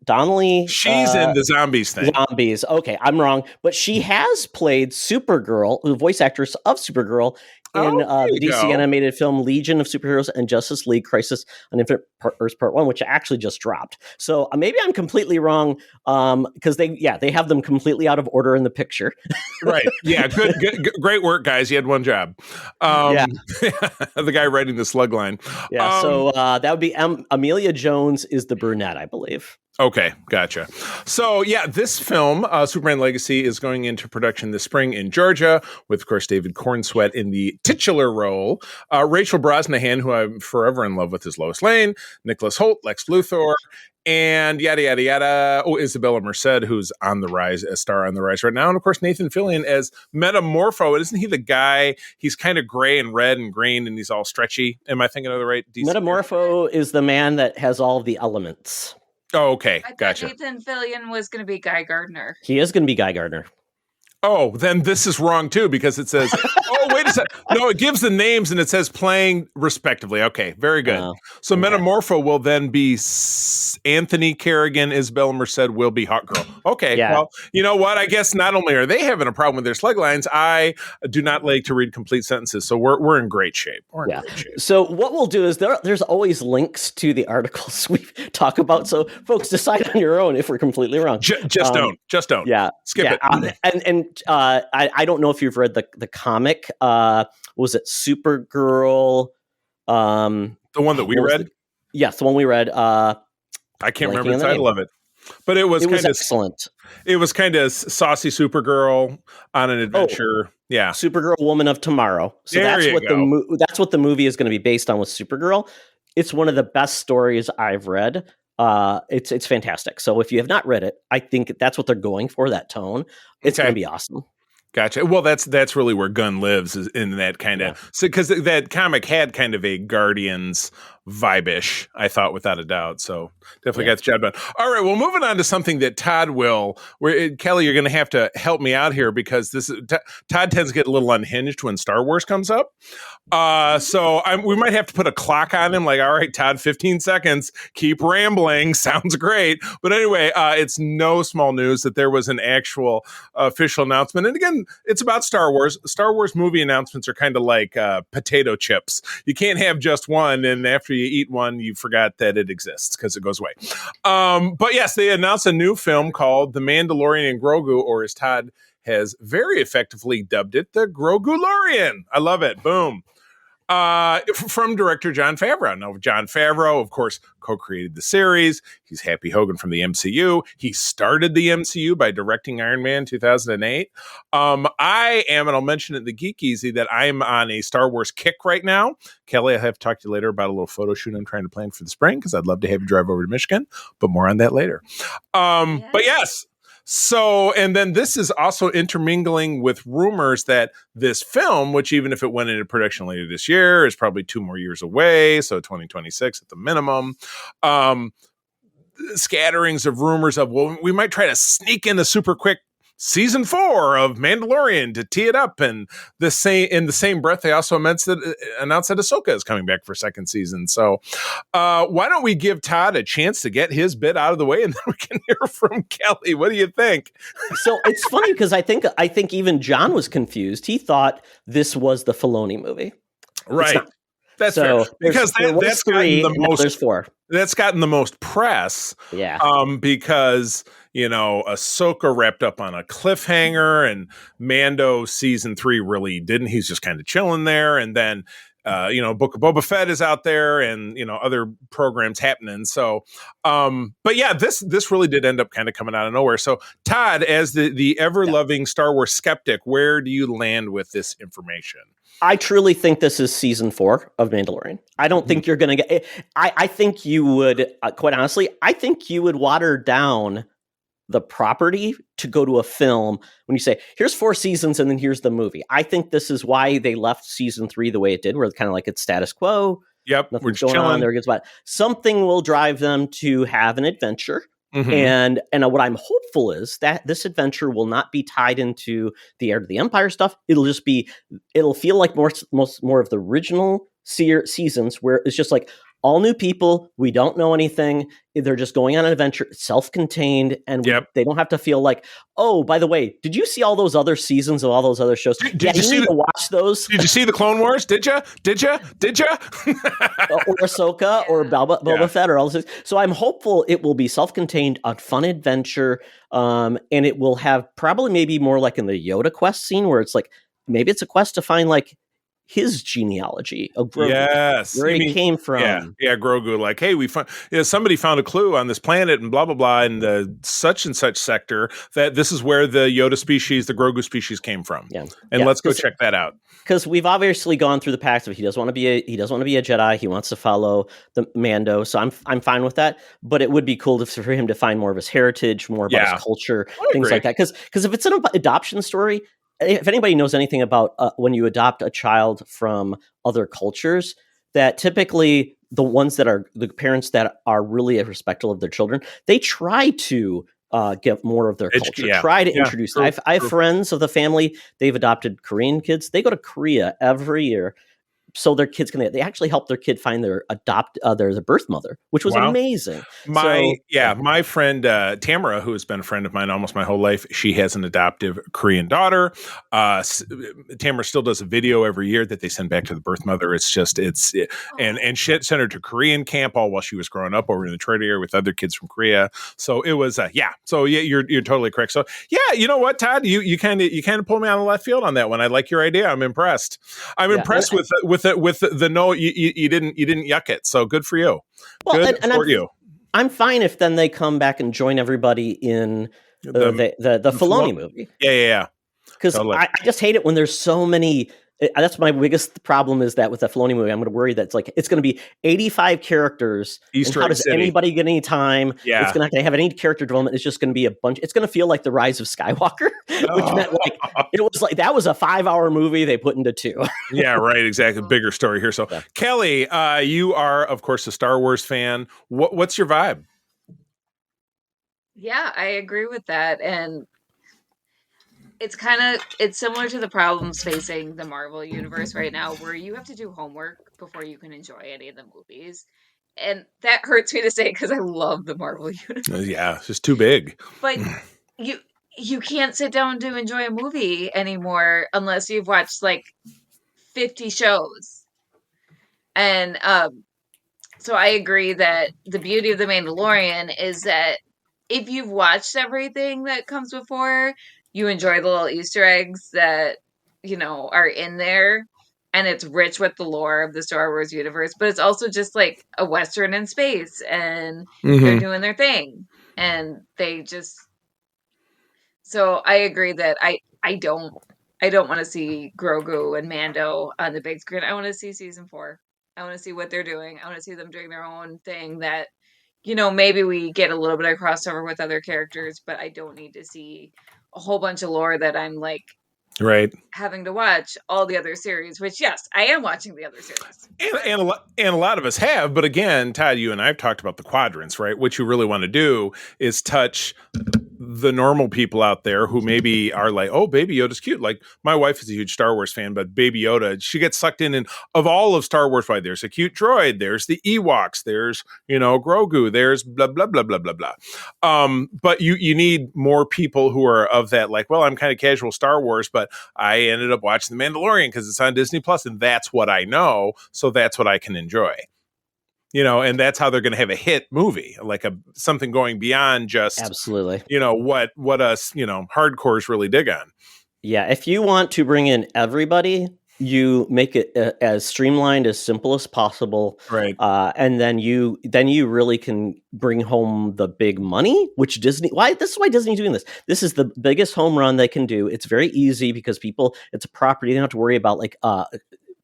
[SPEAKER 2] Donnelly.
[SPEAKER 3] She's in the zombies thing.
[SPEAKER 2] Zombies. Okay, I'm wrong, but she has played Supergirl, the voice actress of Supergirl, in the DC animated film Legion of Superheroes and Justice League Crisis on Infinite Earths Part 1, which actually just dropped. So maybe I'm completely wrong because they have them completely out of order in the picture.
[SPEAKER 3] Right. Yeah. Good. Great work, guys. You had one job. The guy writing the slug line.
[SPEAKER 2] Yeah. So that would be Amelia Jones is the brunette, I believe.
[SPEAKER 3] Okay, gotcha. So, this film, Superman Legacy, is going into production this spring in Georgia with, of course, David Cornsweet in the titular role. Rachel Brosnahan, who I'm forever in love with, is Lois Lane, Nicholas Hoult, Lex Luthor, and yada yada yada. Oh, Isabella Merced, who's on the rise, a star on the rise right now, and of course Nathan Fillion as Metamorpho. Isn't he the guy? He's kind of gray and red and green, and he's all stretchy. Am I thinking of the right? DC?
[SPEAKER 2] Metamorpho is the man that has all the elements.
[SPEAKER 3] Oh, okay,
[SPEAKER 4] I thought
[SPEAKER 3] gotcha.
[SPEAKER 4] Nathan Fillion was going to be Guy Gardner.
[SPEAKER 2] He is going to be Guy Gardner.
[SPEAKER 3] Oh, then this is wrong too, because it says, oh, wait a second. No, it gives the names and it says playing respectively. Okay, very good. So
[SPEAKER 2] okay.
[SPEAKER 3] Metamorpho will then be Anthony Carrigan, Isabella Merced will be Hot Girl. Okay, well, you know what? I guess not only are they having a problem with their slug lines, I do not like to read complete sentences. So we're in great shape. We're in great shape.
[SPEAKER 2] So what we'll do is there's always links to the articles we talk about. So folks, decide on your own if we're completely wrong.
[SPEAKER 3] Just don't. Yeah. Skip
[SPEAKER 2] it. I don't know if you've read the comic. Was it Supergirl?
[SPEAKER 3] The one that we read?
[SPEAKER 2] Yes, the one we read.
[SPEAKER 3] I can't remember the title of it. But it was kind of
[SPEAKER 2] excellent.
[SPEAKER 3] It was kind of saucy Supergirl on an adventure. Oh, yeah.
[SPEAKER 2] Supergirl, Woman of Tomorrow. So that's what the movie is going to be based on with Supergirl. It's one of the best stories I've read. It's fantastic. So if you have not read it, I think that's what they're going for, that tone. It's going to be awesome.
[SPEAKER 3] Gotcha. Well, that's really where Gunn lives, is in that kind of, because that comic had kind of a Guardians vibe-ish, I thought, without a doubt. So definitely got the job done. All right. Well, moving on to something that Todd will, Kelly, you're going to have to help me out here, because Todd tends to get a little unhinged when Star Wars comes up. So we might have to put a clock on him, like, all right, Todd, 15 seconds, keep rambling. Sounds great. But anyway, it's no small news that there was an actual official announcement. And again, it's about Star Wars. Star Wars movie announcements are kind of like potato chips. You can't have just one, and after you eat one, you forgot that it exists because it goes away. But yes, they announced a new film called The Mandalorian and Grogu, or as Todd has very effectively dubbed it, the Grogu-lorian. I love it. Boom. From director Jon Favreau. Now, Jon Favreau, of course, co-created the series. He's Happy Hogan from the MCU. He started the MCU by directing Iron Man 2008. I am, and I'll mention it in the Geek Easy, that I'm on a Star Wars kick right now. Kelly, I'll have to talk to you later about a little photo shoot I'm trying to plan for the spring, because I'd love to have you drive over to Michigan, but more on that later. But yes. So, and then this is also intermingling with rumors that this film, which even if it went into production later this year, is probably 2 more years away, so 2026 at the minimum. Scatterings of rumors of, well, we might try to sneak in a super quick season 4 of Mandalorian to tee it up, and in the same breath, they also announced that Ahsoka is coming back for 2nd season. So, why don't we give Todd a chance to get his bit out of the way, and then we can hear from Kelly. What do you think?
[SPEAKER 2] So it's funny, because I think even John was confused. He thought this was the Filoni movie,
[SPEAKER 3] right? That's fair, because that's gotten the most.
[SPEAKER 2] There's 4.
[SPEAKER 3] That's gotten the most press.
[SPEAKER 2] Yeah.
[SPEAKER 3] Because, Ahsoka wrapped up on a cliffhanger, and Mando season 3 really didn't. He's just kind of chilling there. And then, Book of Boba Fett is out there, and, other programs happening. So, but yeah, this really did end up kind of coming out of nowhere. So Todd, as the ever loving Star Wars skeptic, where do you land with this information?
[SPEAKER 2] I truly think this is season 4 of Mandalorian. I don't think you're going to get. I think you would, quite honestly, I think you would water down the property to go to a film when you say, here's 4 seasons and then here's the movie. I think this is why they left season 3 the way it did, where it's kind of like it's status quo.
[SPEAKER 3] Yep,
[SPEAKER 2] nothing's going on there. Something will drive them to have an adventure. Mm-hmm. And what I'm hopeful is that this adventure will not be tied into the Heir to the Empire stuff. It'll feel like more of the original seasons, where it's just like all new people. We don't know anything. They're just going on an adventure, self-contained, and they don't have to feel like, oh, by the way, did you see all those other seasons of all those other shows?
[SPEAKER 3] Did you see
[SPEAKER 2] to watch those?
[SPEAKER 3] Did you see the Clone Wars? Did you?
[SPEAKER 2] Or Ahsoka or Boba Fett or all this. So I'm hopeful it will be self-contained, a fun adventure, and it will have probably maybe more like in the Yoda quest scene, where it's like maybe it's a quest to find like his genealogy of Grogu,
[SPEAKER 3] Yes,
[SPEAKER 2] where he came from.
[SPEAKER 3] Yeah, Grogu. Like, hey, somebody found a clue on this planet and blah blah blah in the such and such sector that this is where the Yoda species, the Grogu species, came from.
[SPEAKER 2] Yeah,
[SPEAKER 3] and let's go check that out.
[SPEAKER 2] Because we've obviously gone through the past of he doesn't want to be a Jedi. He wants to follow the Mando. So I'm fine with that. But it would be cool for him to find more of his heritage, more about his culture, things like that. Because if it's an adoption story, if anybody knows anything about when you adopt a child from other cultures, that typically the ones that are the parents that are really respectful of their children, they try to get more of their culture, try to introduce. I have friends of the family, they've adopted Korean kids. They go to Korea every year so their kids they actually help their kid find their their birth mother, which was amazing.
[SPEAKER 3] My friend Tamara, who has been a friend of mine almost my whole life, she has an adoptive Korean daughter. Tamara still does a video every year that they send back to the birth mother. And she sent her to Korean camp all while she was growing up over in the Detroit area with other kids from Korea. So it was So you're totally correct. So you know what, Todd, you kind of pulled me on the left field on that one. I like your idea. I'm impressed. I'm impressed with the no, you didn't yuck it. So good for you.
[SPEAKER 2] Well, good for you. I'm fine if then they come back and join everybody in the Filoni movie.
[SPEAKER 3] Yeah.
[SPEAKER 2] Because totally. I just hate it when there's so many. That's my biggest problem is that with the Filoni movie, I'm going to worry that it's going to be 85 characters.
[SPEAKER 3] Easter
[SPEAKER 2] how does anybody get any time?
[SPEAKER 3] Yeah.
[SPEAKER 2] It's not going to have any character development. It's just going to be a bunch. It's going to feel like The Rise of Skywalker, which meant it was like that was a 5-hour movie they put into 2.
[SPEAKER 3] Yeah, right. Exactly. Bigger story here. So Kelly, you are of course a Star Wars fan. What's your vibe?
[SPEAKER 4] Yeah, I agree with that. And it's similar to the problems facing the Marvel universe right now, where you have to do homework before you can enjoy any of the movies. And that hurts me to say because I love the Marvel universe.
[SPEAKER 3] Yeah, it's just too big.
[SPEAKER 4] But you can't sit down to enjoy a movie anymore unless you've watched like 50 shows. And so I agree that the beauty of The Mandalorian is that if you've watched everything that comes before, you enjoy the little Easter eggs that, are in there. And it's rich with the lore of the Star Wars universe. But it's also just like a Western in space. And they're doing their thing. And they just... So I agree that I don't want to see Grogu and Mando on the big screen. I want to see season 4. I want to see what they're doing. I want to see them doing their own thing that, maybe we get a little bit of crossover with other characters, but I don't need to see a whole bunch of lore that I'm like having to watch all the other series, which yes, I am watching the other series.
[SPEAKER 3] And a lot of us have, but again, Todd, you and I have talked about the quadrants, right? What you really want to do is touch the normal people out there who maybe are like, oh, Baby Yoda's cute. Like my wife is a huge Star Wars fan, but Baby Yoda, she gets sucked in of all of Star Wars. Right? There's a cute droid. There's the Ewoks. There's, Grogu. There's blah, blah, blah, blah, blah, blah. But you need more people who are of that, like, well, I'm kind of casual Star Wars, but I ended up watching The Mandalorian because it's on Disney Plus, and that's what I know. So that's what I can enjoy. And that's how they're going to have a hit movie, like something going beyond just
[SPEAKER 2] absolutely,
[SPEAKER 3] what us, hardcores really dig on.
[SPEAKER 2] Yeah. If you want to bring in everybody, you make it as streamlined, as simple as possible.
[SPEAKER 3] Right.
[SPEAKER 2] And then you really can bring home the big money, which this is why Disney's doing this. This is the biggest home run they can do. It's very easy because it's a property. They don't have to worry about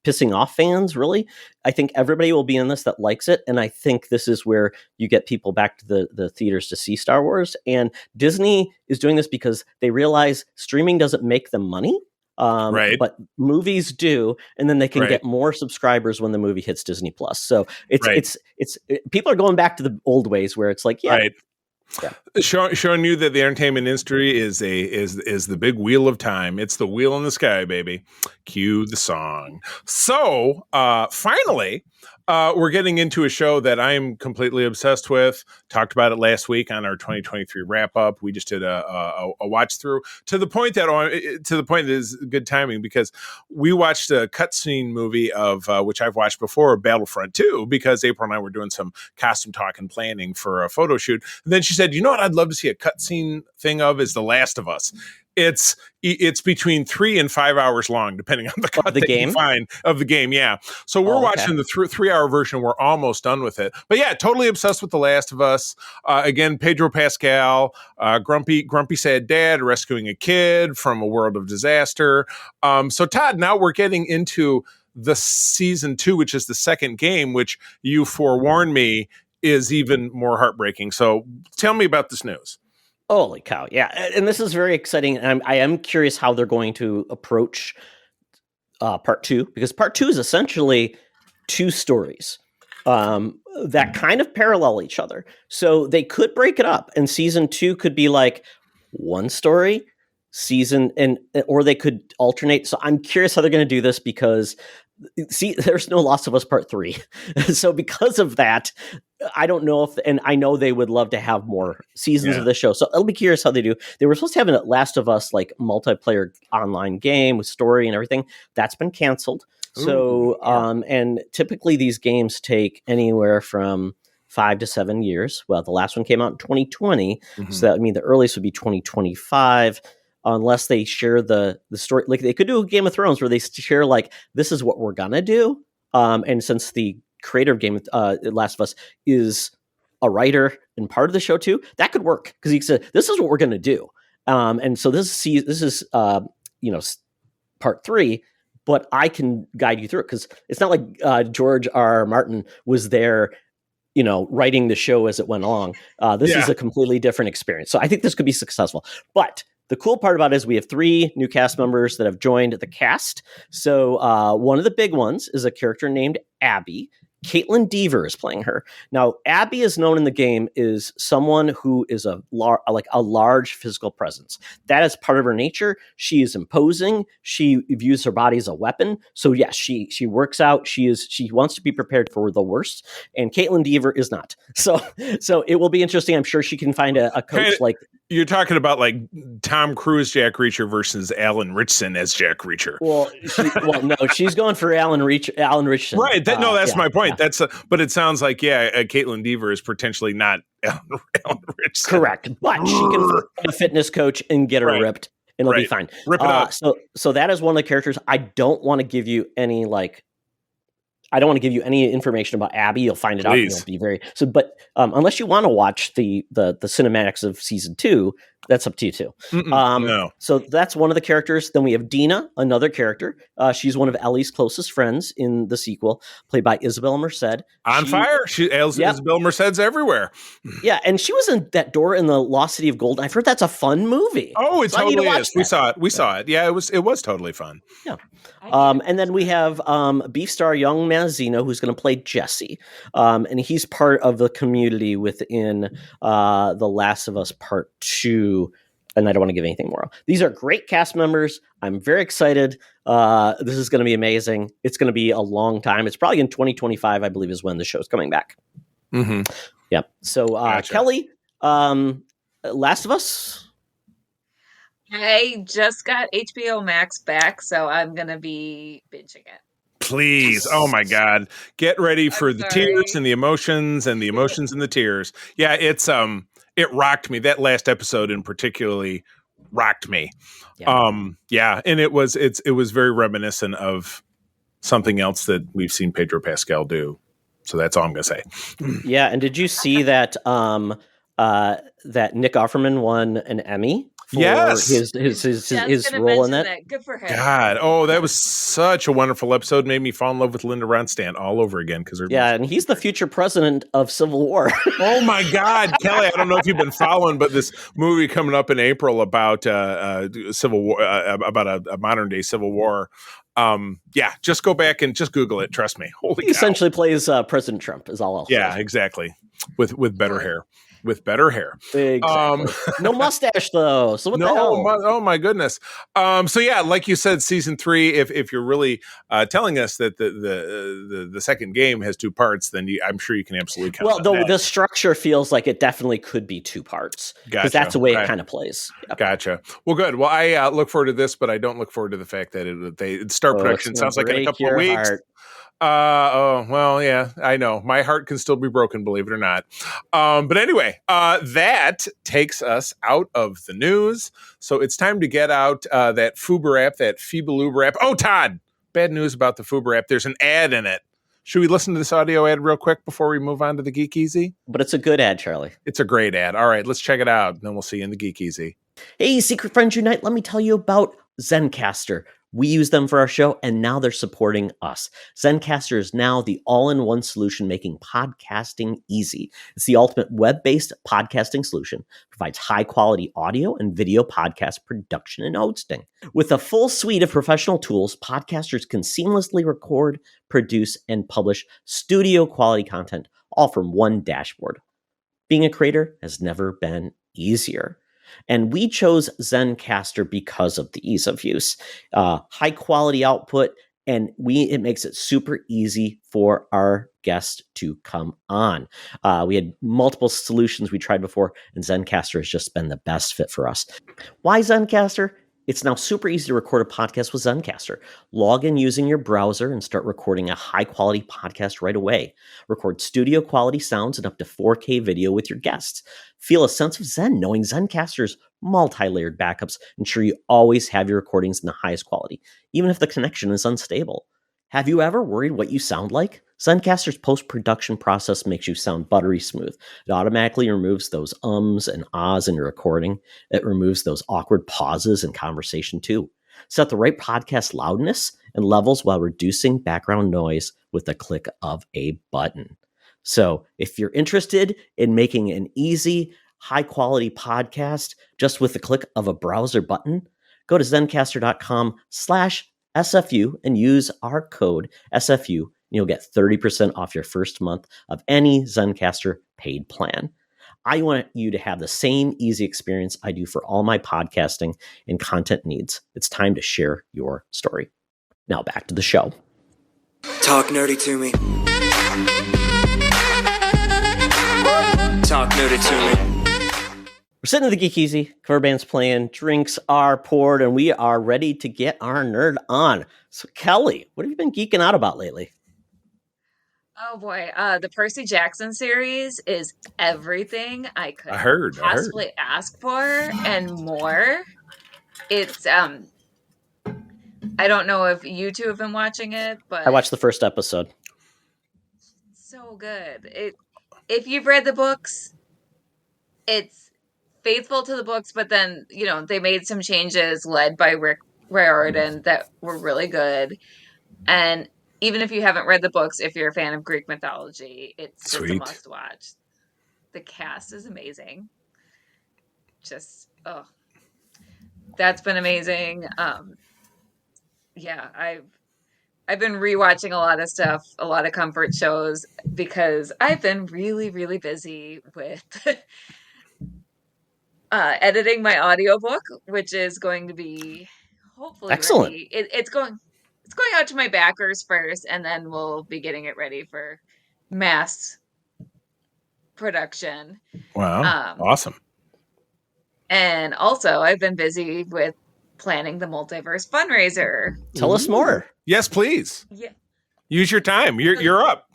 [SPEAKER 2] pissing off fans, really. I think everybody will be in this that likes it, and I think this is where you get people back to the theaters to see Star Wars. And Disney is doing this because they realize streaming doesn't make them money, but movies do, and then they can get more subscribers when the movie hits Disney Plus. So it's people are going back to the old ways where it's like,
[SPEAKER 3] Yeah. Showing you that the entertainment industry is the big wheel of time. It's the wheel in the sky, baby. Cue the song. So finally, we're getting into a show that I'm completely obsessed with. Talked about it last week on our 2023 wrap up. We just did a watch through to the point that is good timing because we watched a cutscene movie of which I've watched before, Battlefront 2, because April and I were doing some costume talk and planning for a photo shoot. And then she said, "You know what? I'd love to see a cutscene thing of is The Last of Us." it's between 3 and 5 hours long, depending on the cut
[SPEAKER 2] the
[SPEAKER 3] that
[SPEAKER 2] game?
[SPEAKER 3] you find of the game. Yeah. So we're watching the 3-hour version. We're almost done with it. But yeah, totally obsessed with The Last of Us. Again, Pedro Pascal, grumpy sad dad rescuing a kid from a world of disaster. So Todd, now we're getting into the season 2, which is the second game, which you forewarned me is even more heartbreaking. So tell me about this news.
[SPEAKER 2] Holy cow. Yeah. And this is very exciting. And I am curious how they're going to approach part 2, because part 2 is essentially 2 stories that kind of parallel each other. So they could break it up, and season 2 could be like one story season, or they could alternate. So I'm curious how they're going to do this, because there's no Last of Us Part 3. So because of that, I don't know and I know they would love to have more seasons of the show. So I'll be curious how they do. They were supposed to have a Last of Us like multiplayer online game with story and everything. That's been canceled. So, and typically these games take anywhere from 5 to 7 years. Well, the last one came out in 2020. So that would mean the earliest would be 2025. Unless they share the story, like they could do a Game of Thrones where they share like, this is what we're gonna do. And since the creator of Game of Last of Us is a writer and part of the show too, that could work, because he said, this is what we're gonna do. And so this is part 3, but I can guide you through it, because it's not like George R. Martin was there, writing the show as it went along. This is a completely different experience. So I think this could be successful. But the cool part about it is we have 3 new cast members that have joined the cast. So one of the big ones is a character named Abby. Caitlin Dever is playing her. Now, Abby is known in the game as someone who is a large physical presence. That is part of her nature. She is imposing. She views her body as a weapon. So yes, she works out. She wants to be prepared for the worst. And Caitlin Dever is not. So it will be interesting. I'm sure she can find a coach like.
[SPEAKER 3] You're talking about like Tom Cruise Jack Reacher versus Alan Ritchson as Jack Reacher.
[SPEAKER 2] No, she's going for Alan Ritchson.
[SPEAKER 3] Right. That's my point. Yeah. But it sounds like, Caitlin Dever is potentially not Alan Ritchson.
[SPEAKER 2] Correct. But she can find a fitness coach and get her ripped, and it'll be fine.
[SPEAKER 3] Rip it up.
[SPEAKER 2] So that is one of the characters. I don't want to give you any information about Abby. You'll find it out. You'll be but unless you want to watch the cinematics of season 2, that's up to you too.
[SPEAKER 3] No.
[SPEAKER 2] So that's one of the characters. Then we have Dina, another character. She's one of Ellie's closest friends in the sequel, played by Isabel Merced.
[SPEAKER 3] Fire. Isabel Merced's everywhere.
[SPEAKER 2] Yeah, and she was in that Door in the Lost City of Gold. I've heard that's a fun movie.
[SPEAKER 3] Oh, it totally is. We saw it. Yeah, it was totally fun.
[SPEAKER 2] Yeah. And then we have beef star Young Mazino, who's going to play Jesse. And he's part of the community within The Last of Us Part 2. And I don't want to give anything more. These are great cast members. I'm very excited. This is going to be amazing. It's going to be a long time. It's probably in 2025, I believe, is when the show's coming back.
[SPEAKER 3] Mm-hmm.
[SPEAKER 2] Yep. So, gotcha. Kelly, Last of Us?
[SPEAKER 4] I just got HBO Max back, so I'm going to be binging it.
[SPEAKER 3] Please. Oh my God. Get ready for the tears and the emotions and the tears. Yeah, it rocked me. That last episode in particularly rocked me. Yeah. And it was very reminiscent of something else that we've seen Pedro Pascal do. So that's all I'm going to say.
[SPEAKER 2] Yeah. And did you see that that Nick Offerman won an Emmy for his role in that?
[SPEAKER 4] Good for him.
[SPEAKER 3] God, that was such a wonderful episode. Made me fall in love with Linda Ronstadt all over again.
[SPEAKER 2] And he's the future president of Civil War.
[SPEAKER 3] Oh my God, Kelly! I don't know if you've been following, but this movie coming up in April about Civil War, about a modern day Civil War. Just go back and just Google it. Trust me.
[SPEAKER 2] He essentially plays President Trump. Is all else.
[SPEAKER 3] Yeah, exactly. With better hair. With better hair.
[SPEAKER 2] Exactly. No mustache though. So what the hell?
[SPEAKER 3] Oh my goodness. So yeah, like you said, season 3. If you're really telling us that the second game has 2 parts, then I'm sure you can absolutely count.
[SPEAKER 2] Well, the structure feels like it definitely could be 2 parts because that's the way it kind of plays. Yep.
[SPEAKER 3] Gotcha. Well, good. Well, I look forward to this, but I don't look forward to the fact that they start production. Sounds like in a couple of weeks. Oh, well, yeah, I know. My heart can still be broken, believe it or not. But anyway, that takes us out of the news. So it's time to get out that Fuber app, that Feeble app. Oh, Todd, bad news about the Fuber app. There's an ad in it. Should we listen to this audio ad real quick before we move on to the Geek Easy?
[SPEAKER 2] But it's a good ad, Charlie.
[SPEAKER 3] It's a great ad. All right, let's check it out. Then we'll see you in the Geek Easy.
[SPEAKER 2] Hey, Secret Friends Unite, let me tell you about Zencastr. We use them for our show, and now they're supporting us. Zencastr is now the all-in-one solution making podcasting easy. It's the ultimate web-based podcasting solution. Provides high-quality audio and video podcast production and hosting. With a full suite of professional tools, podcasters can seamlessly record, produce, and publish studio-quality content, all from one dashboard. Being a creator has never been easier. And we chose Zencastr because of the ease of use, high quality output, and it makes it super easy for our guests to come on. We had multiple solutions we tried before, and Zencastr has just been the best fit for us. Why Zencastr? It's now super easy to record a podcast with Zencastr. Log in using your browser and start recording a high-quality podcast right away. Record studio-quality sounds and up to 4K video with your guests. Feel a sense of zen knowing Zencastr's multi-layered backups ensure you always have your recordings in the highest quality, even if the connection is unstable. Have you ever worried what you sound like? Zencastr's post-production process makes you sound buttery smooth. It automatically removes those ums and ahs in your recording. It removes those awkward pauses in conversation too. Set the right podcast loudness and levels while reducing background noise with the click of a button. So if you're interested in making an easy, high-quality podcast just with the click of a browser button, go to zencastr.com/SFU and use our code SFU, and you'll get 30% off your first month of any Zencastr paid plan. I want you to have the same easy experience I do for all my podcasting and content needs. It's time to share your story. Now back to the show.
[SPEAKER 6] Talk nerdy to me. Talk nerdy to me.
[SPEAKER 2] We're sitting at the Geek Easy, cover band's playing, drinks are poured, and we are ready to get our nerd on. So, Kelly, what have you been geeking out about lately?
[SPEAKER 4] Oh boy, the Percy Jackson series is everything I could possibly ask for and more. It's I don't know if you two have been watching it, but
[SPEAKER 2] I watched the first episode.
[SPEAKER 4] So good. If you've read the books, it's faithful to the books, but then, they made some changes led by Rick Riordan that were really good. And even if you haven't read the books, if you're a fan of Greek mythology, it's just a must watch. The cast is amazing. That's been amazing. I've been rewatching a lot of stuff, a lot of comfort shows, because I've been really, really busy with editing my audiobook, which is going to be hopefully
[SPEAKER 2] excellent.
[SPEAKER 4] Ready. It's going out to my backers first, and then we'll be getting it ready for mass production.
[SPEAKER 3] Wow. Awesome.
[SPEAKER 4] And also, I've been busy with planning the multiverse fundraiser.
[SPEAKER 2] Tell us more.
[SPEAKER 3] Yes, please.
[SPEAKER 4] Yeah.
[SPEAKER 3] Use your time. You're up.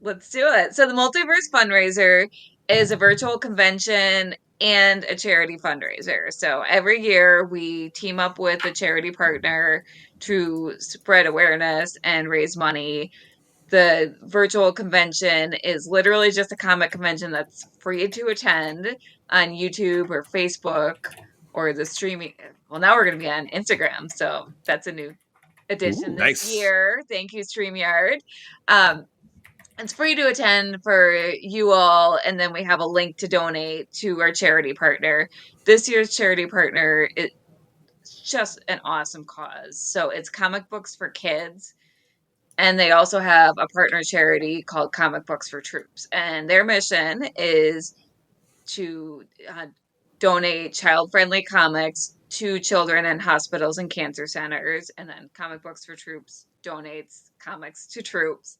[SPEAKER 4] Let's do it. So the multiverse fundraiser is a virtual convention and a charity fundraiser. So every year we team up with a charity partner to spread awareness and raise money. The virtual convention is literally just a comic convention that's free to attend on YouTube or Facebook or the streaming. Well, now we're going to be on Instagram. So that's a new addition this year. Thank you, StreamYard. It's free to attend for you all, and then we have a link to donate to our charity partner. This year's charity partner is just an awesome cause. So it's comic books for kids, and they also have a partner charity called Comic Books for Troops. And their mission is to donate child-friendly comics to children in hospitals and cancer centers. And then Comic Books for Troops donates comics to troops.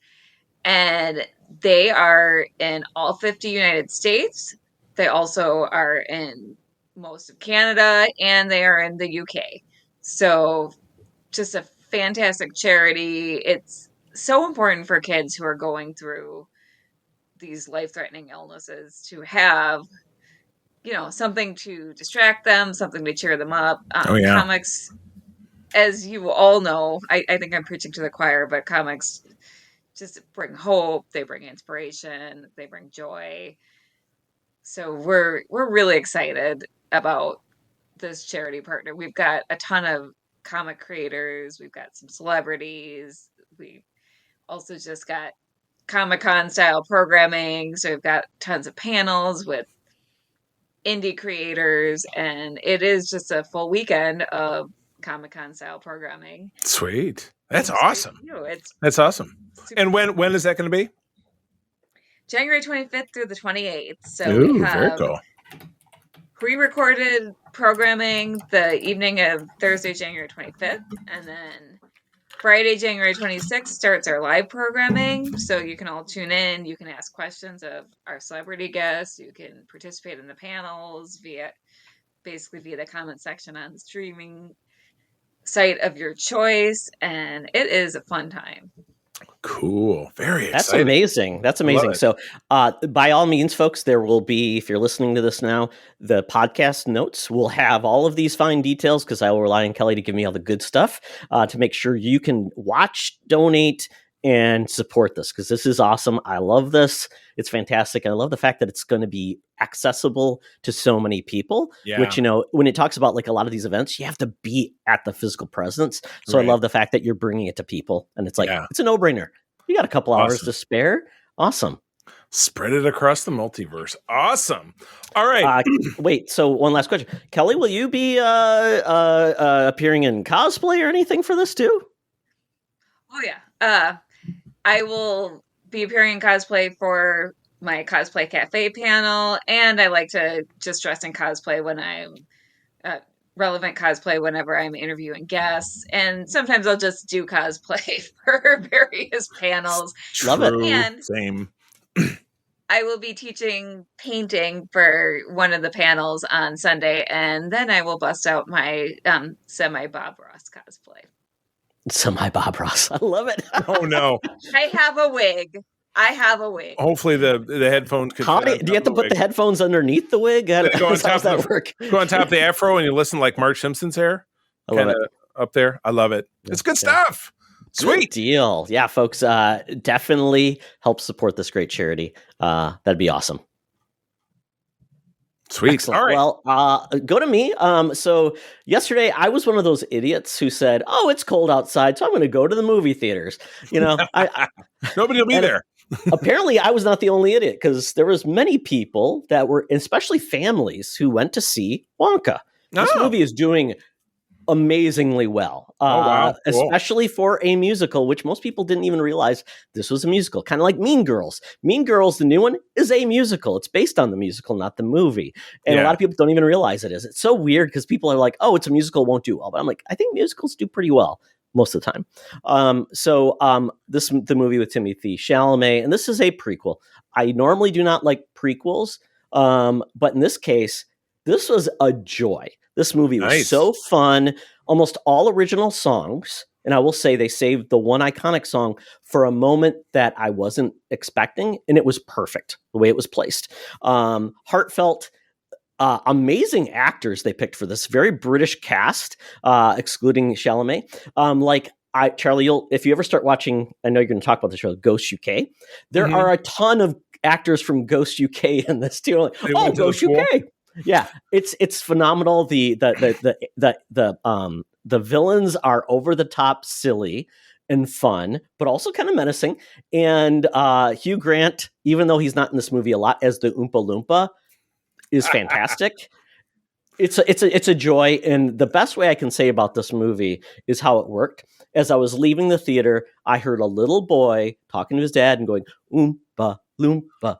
[SPEAKER 4] And they are in all 50 United States. They also are in most of Canada, and they are in the UK. So just a fantastic charity. It's so important for kids who are going through these life-threatening illnesses to have, something to distract them, something to cheer them up.
[SPEAKER 3] Oh, yeah.
[SPEAKER 4] Comics, as you all know, I think I'm preaching to the choir, but comics just bring hope, they bring inspiration, they bring joy. So we're really excited about this charity partner. We've got a ton of comic creators, we've got some celebrities, we also just got Comic-Con style programming, so we've got tons of panels with indie creators, and it is just a full weekend of Comic-Con style programming.
[SPEAKER 3] Sweet. That's
[SPEAKER 4] It's
[SPEAKER 3] awesome. That's awesome. And when is that going to be?
[SPEAKER 4] January 25th through the 28th. So
[SPEAKER 3] Ooh,
[SPEAKER 4] we
[SPEAKER 3] very
[SPEAKER 4] have
[SPEAKER 3] cool.
[SPEAKER 4] pre-recorded programming the evening of Thursday, January 25th, and then Friday, January 26th starts our live programming. So you can all tune in, you can ask questions of our celebrity guests, you can participate in the panels via the comment section on the streaming site of your choice, and it is a fun time.
[SPEAKER 3] Cool. Very exciting.
[SPEAKER 2] That's amazing. That's amazing. So by all means, folks, there will be, if you're listening to this now, the podcast notes will have all of these fine details, because I will rely on Kelly to give me all the good stuff to make sure you can watch, donate, and support this, because this is awesome. I love this. It's fantastic. And I love the fact that it's going to be accessible to so many people, which, when it talks about like a lot of these events, you have to be at the physical presence. So I love the fact that you're bringing it to people, and it's like, it's a no-brainer. You got a couple hours to spare. Awesome.
[SPEAKER 3] Spread it across the multiverse. Awesome. All right.
[SPEAKER 2] Wait, so one last question. Kelly, will you be appearing in cosplay or anything for this too?
[SPEAKER 4] Oh, yeah. I will be appearing in cosplay for my Cosplay Cafe panel, and I like to just dress in cosplay when I'm relevant cosplay whenever I'm interviewing guests, and sometimes I'll just do cosplay for various panels.
[SPEAKER 2] Love it.
[SPEAKER 4] And
[SPEAKER 3] same.
[SPEAKER 4] I will be teaching painting for one of the panels on Sunday, and then I will bust out my semi Bob Ross cosplay.
[SPEAKER 2] Semi Bob Ross. I love it.
[SPEAKER 3] Oh, no.
[SPEAKER 4] I have a wig.
[SPEAKER 3] Hopefully the headphones could.
[SPEAKER 2] Do you have to put the headphones underneath the wig? How does that work?
[SPEAKER 3] Go on top of the afro and you listen like Marge Simpson's hair.
[SPEAKER 2] I love it.
[SPEAKER 3] Up there. I love it. It's good stuff. Sweet.
[SPEAKER 2] Good deal. Yeah, folks, definitely help support this great charity. That'd be awesome.
[SPEAKER 3] Sweet.
[SPEAKER 2] Excellent.
[SPEAKER 3] All right.
[SPEAKER 2] Well, go to me. So yesterday I was one of those idiots who said, "Oh, it's cold outside, so I'm going to go to the movie theaters."
[SPEAKER 3] Nobody will be there.
[SPEAKER 2] Apparently, I was not the only idiot, because there was many people that were, especially families, who went to see Wonka. This movie is doing amazingly well,
[SPEAKER 3] wow. Cool.
[SPEAKER 2] Especially for a musical, which most people didn't even realize this was a musical, kind of like Mean Girls. Mean Girls, the new one, is a musical. It's based on the musical, not the movie. And a lot of people don't even realize it is. It's so weird, because people are like, oh, it's a musical, won't do well. But I'm like, I think musicals do pretty well most of the time. The movie with Timothée Chalamet, and this is a prequel. I normally do not like prequels, but in this case, this was a joy. This movie was so fun. Almost all original songs. And I will say they saved the one iconic song for a moment that I wasn't expecting. And it was perfect the way it was placed. Heartfelt, amazing actors they picked for this very British cast, excluding Chalamet. Charlie, if you ever start watching, I know you're going to talk about the show, Ghost UK. There are a ton of actors from Ghost UK in this too. Like, Ghost UK. Yeah, it's phenomenal. The villains are over the top, silly and fun, but also kind of menacing. And Hugh Grant, even though he's not in this movie a lot as the Oompa Loompa, is fantastic. It's a joy. And the best way I can say about this movie is how it worked. As I was leaving the theater, I heard a little boy talking to his dad and going, Oompa Loompa.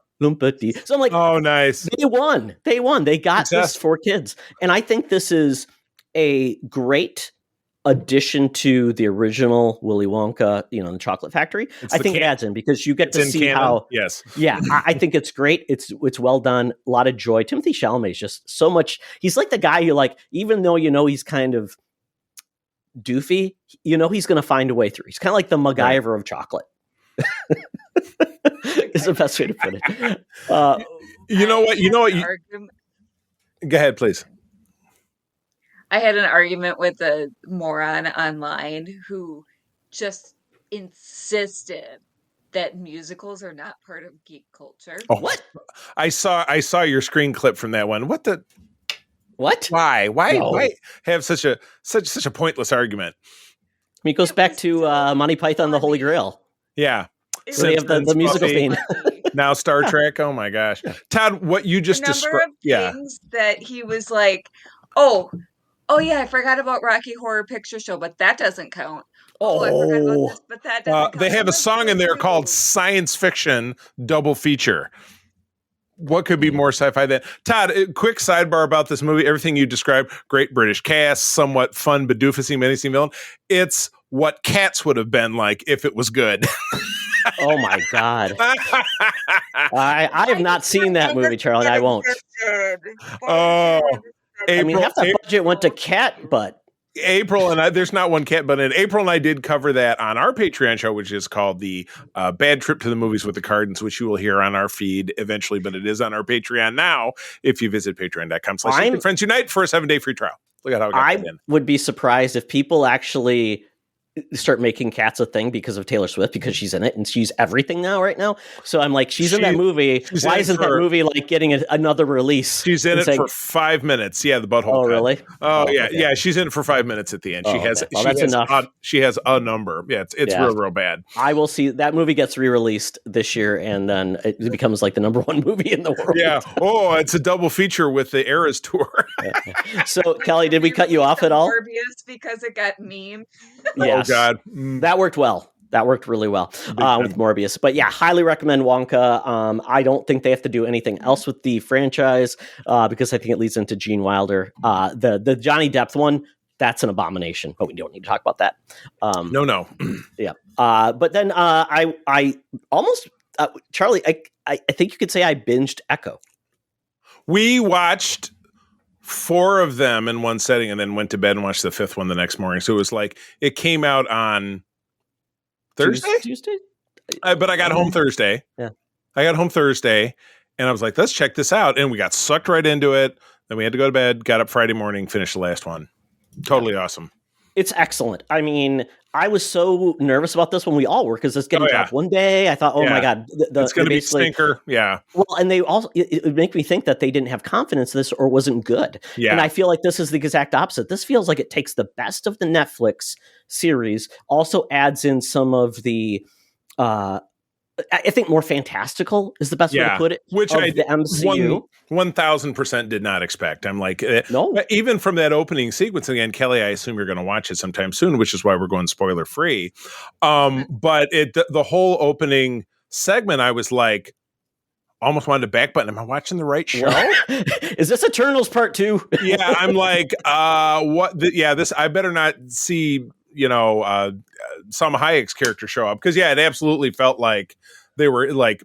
[SPEAKER 2] So I'm like,
[SPEAKER 3] oh, nice.
[SPEAKER 2] They won. They got this for kids. And I think this is a great addition to the original Willy Wonka, the Chocolate Factory. I think it adds in, because you get to see how.
[SPEAKER 3] Yes.
[SPEAKER 2] Yeah, I think it's great. It's well done. A lot of joy. Timothée Chalamet is just so much. He's like the guy you like, even though he's kind of doofy, you know he's going to find a way through. He's kind of like the MacGyver of chocolate. Is the best way to put it.
[SPEAKER 3] You know what? Go ahead, please.
[SPEAKER 4] I had an argument with a moron online who just insisted that musicals are not part of geek culture.
[SPEAKER 3] Oh, what? I saw your screen clip from that one. What? Why?
[SPEAKER 2] No.
[SPEAKER 3] Why have such a pointless argument?
[SPEAKER 2] I mean, it goes back to Monty Python, the Holy Grail.
[SPEAKER 3] Yeah.
[SPEAKER 2] So they have the musical theme.
[SPEAKER 3] Now Star Trek. Oh my gosh, Todd, what you just described?
[SPEAKER 4] Things that he was like, oh yeah, I forgot about Rocky Horror Picture Show, but that doesn't count. I forgot about this, but that doesn't count.
[SPEAKER 3] They have a song in there called Science Fiction Double Feature. What could be more sci-fi than Todd? Quick sidebar about this movie. Everything you described, great British cast, somewhat fun, bedoofusy, menacing villain. It's what Cats would have been like if it was good.
[SPEAKER 2] Oh my God. I have not seen that movie, Charlie. I won't.
[SPEAKER 3] Oh,
[SPEAKER 2] I mean, half the budget went to cat butt.
[SPEAKER 3] April and I, there's not one cat, but in April and I did cover that on our Patreon show, which is called the Bad Trip to the Movies with the Cardins, which you will hear on our feed eventually, but it is on our Patreon now. If you visit patreon.com/Friends Unite for a 7-day free trial. Look at how
[SPEAKER 2] I would be surprised if people actually start making Cats a thing because of Taylor Swift, because she's in it and she's everything right now. So I'm like, she's in that movie. Why isn't that movie like getting another release?
[SPEAKER 3] She's in it for 5 minutes. Yeah, the butthole.
[SPEAKER 2] Oh, really?
[SPEAKER 3] Oh, yeah. Okay. Yeah, she's in it for 5 minutes at the end. She has a number. Yeah, it's real bad.
[SPEAKER 2] I will see that movie gets re-released this year, and then it becomes like the number one movie in the world.
[SPEAKER 3] Yeah. Oh, it's a double feature with the Eras tour.
[SPEAKER 2] So, Kelly, did we cut you off at all?
[SPEAKER 4] Morbius because it got memed.
[SPEAKER 2] Yes.
[SPEAKER 3] Oh, God.
[SPEAKER 2] That worked well. That worked really well with Morbius. But yeah, highly recommend Wonka. I don't think they have to do anything else with the franchise because I think it leads into Gene Wilder. The Johnny Depp one, that's an abomination, but we don't need to talk about that.
[SPEAKER 3] No.
[SPEAKER 2] Yeah. But then I almost, Charlie, I think you could say I binged Echo.
[SPEAKER 3] We watched 4 of them in one setting and then went to bed and watched the 5th one the next morning. So it was like, it came out on Thursday?
[SPEAKER 2] Tuesday?
[SPEAKER 3] But I got home Thursday.
[SPEAKER 2] Yeah.
[SPEAKER 3] I got home Thursday and I was like, let's check this out. And we got sucked right into it. Then we had to go to bed, got up Friday morning, finished the last one. Totally awesome.
[SPEAKER 2] It's excellent. I mean, I was so nervous about this when we all were, because it's getting dropped one day. I thought, my God.
[SPEAKER 3] It's going to be a stinker. Yeah.
[SPEAKER 2] Well, and they also, it would make me think that they didn't have confidence in this or wasn't good.
[SPEAKER 3] Yeah.
[SPEAKER 2] And I feel like this is the exact opposite. This feels like it takes the best of the Netflix series, also adds in some of the, I think more fantastical is the best way to put it.
[SPEAKER 3] Which
[SPEAKER 2] the MCU
[SPEAKER 3] 1000% did not expect. I'm like,
[SPEAKER 2] no,
[SPEAKER 3] even from that opening sequence. Again, Kelly, I assume you're going to watch it sometime soon, which is why we're going spoiler free. But the whole opening segment, I was like, almost wanted to back button. Am I watching the right show?
[SPEAKER 2] Is this Eternals Part 2?
[SPEAKER 3] Yeah, I'm like, what? This I better not see. Salma Hayek's character show up, because it absolutely felt like they were like,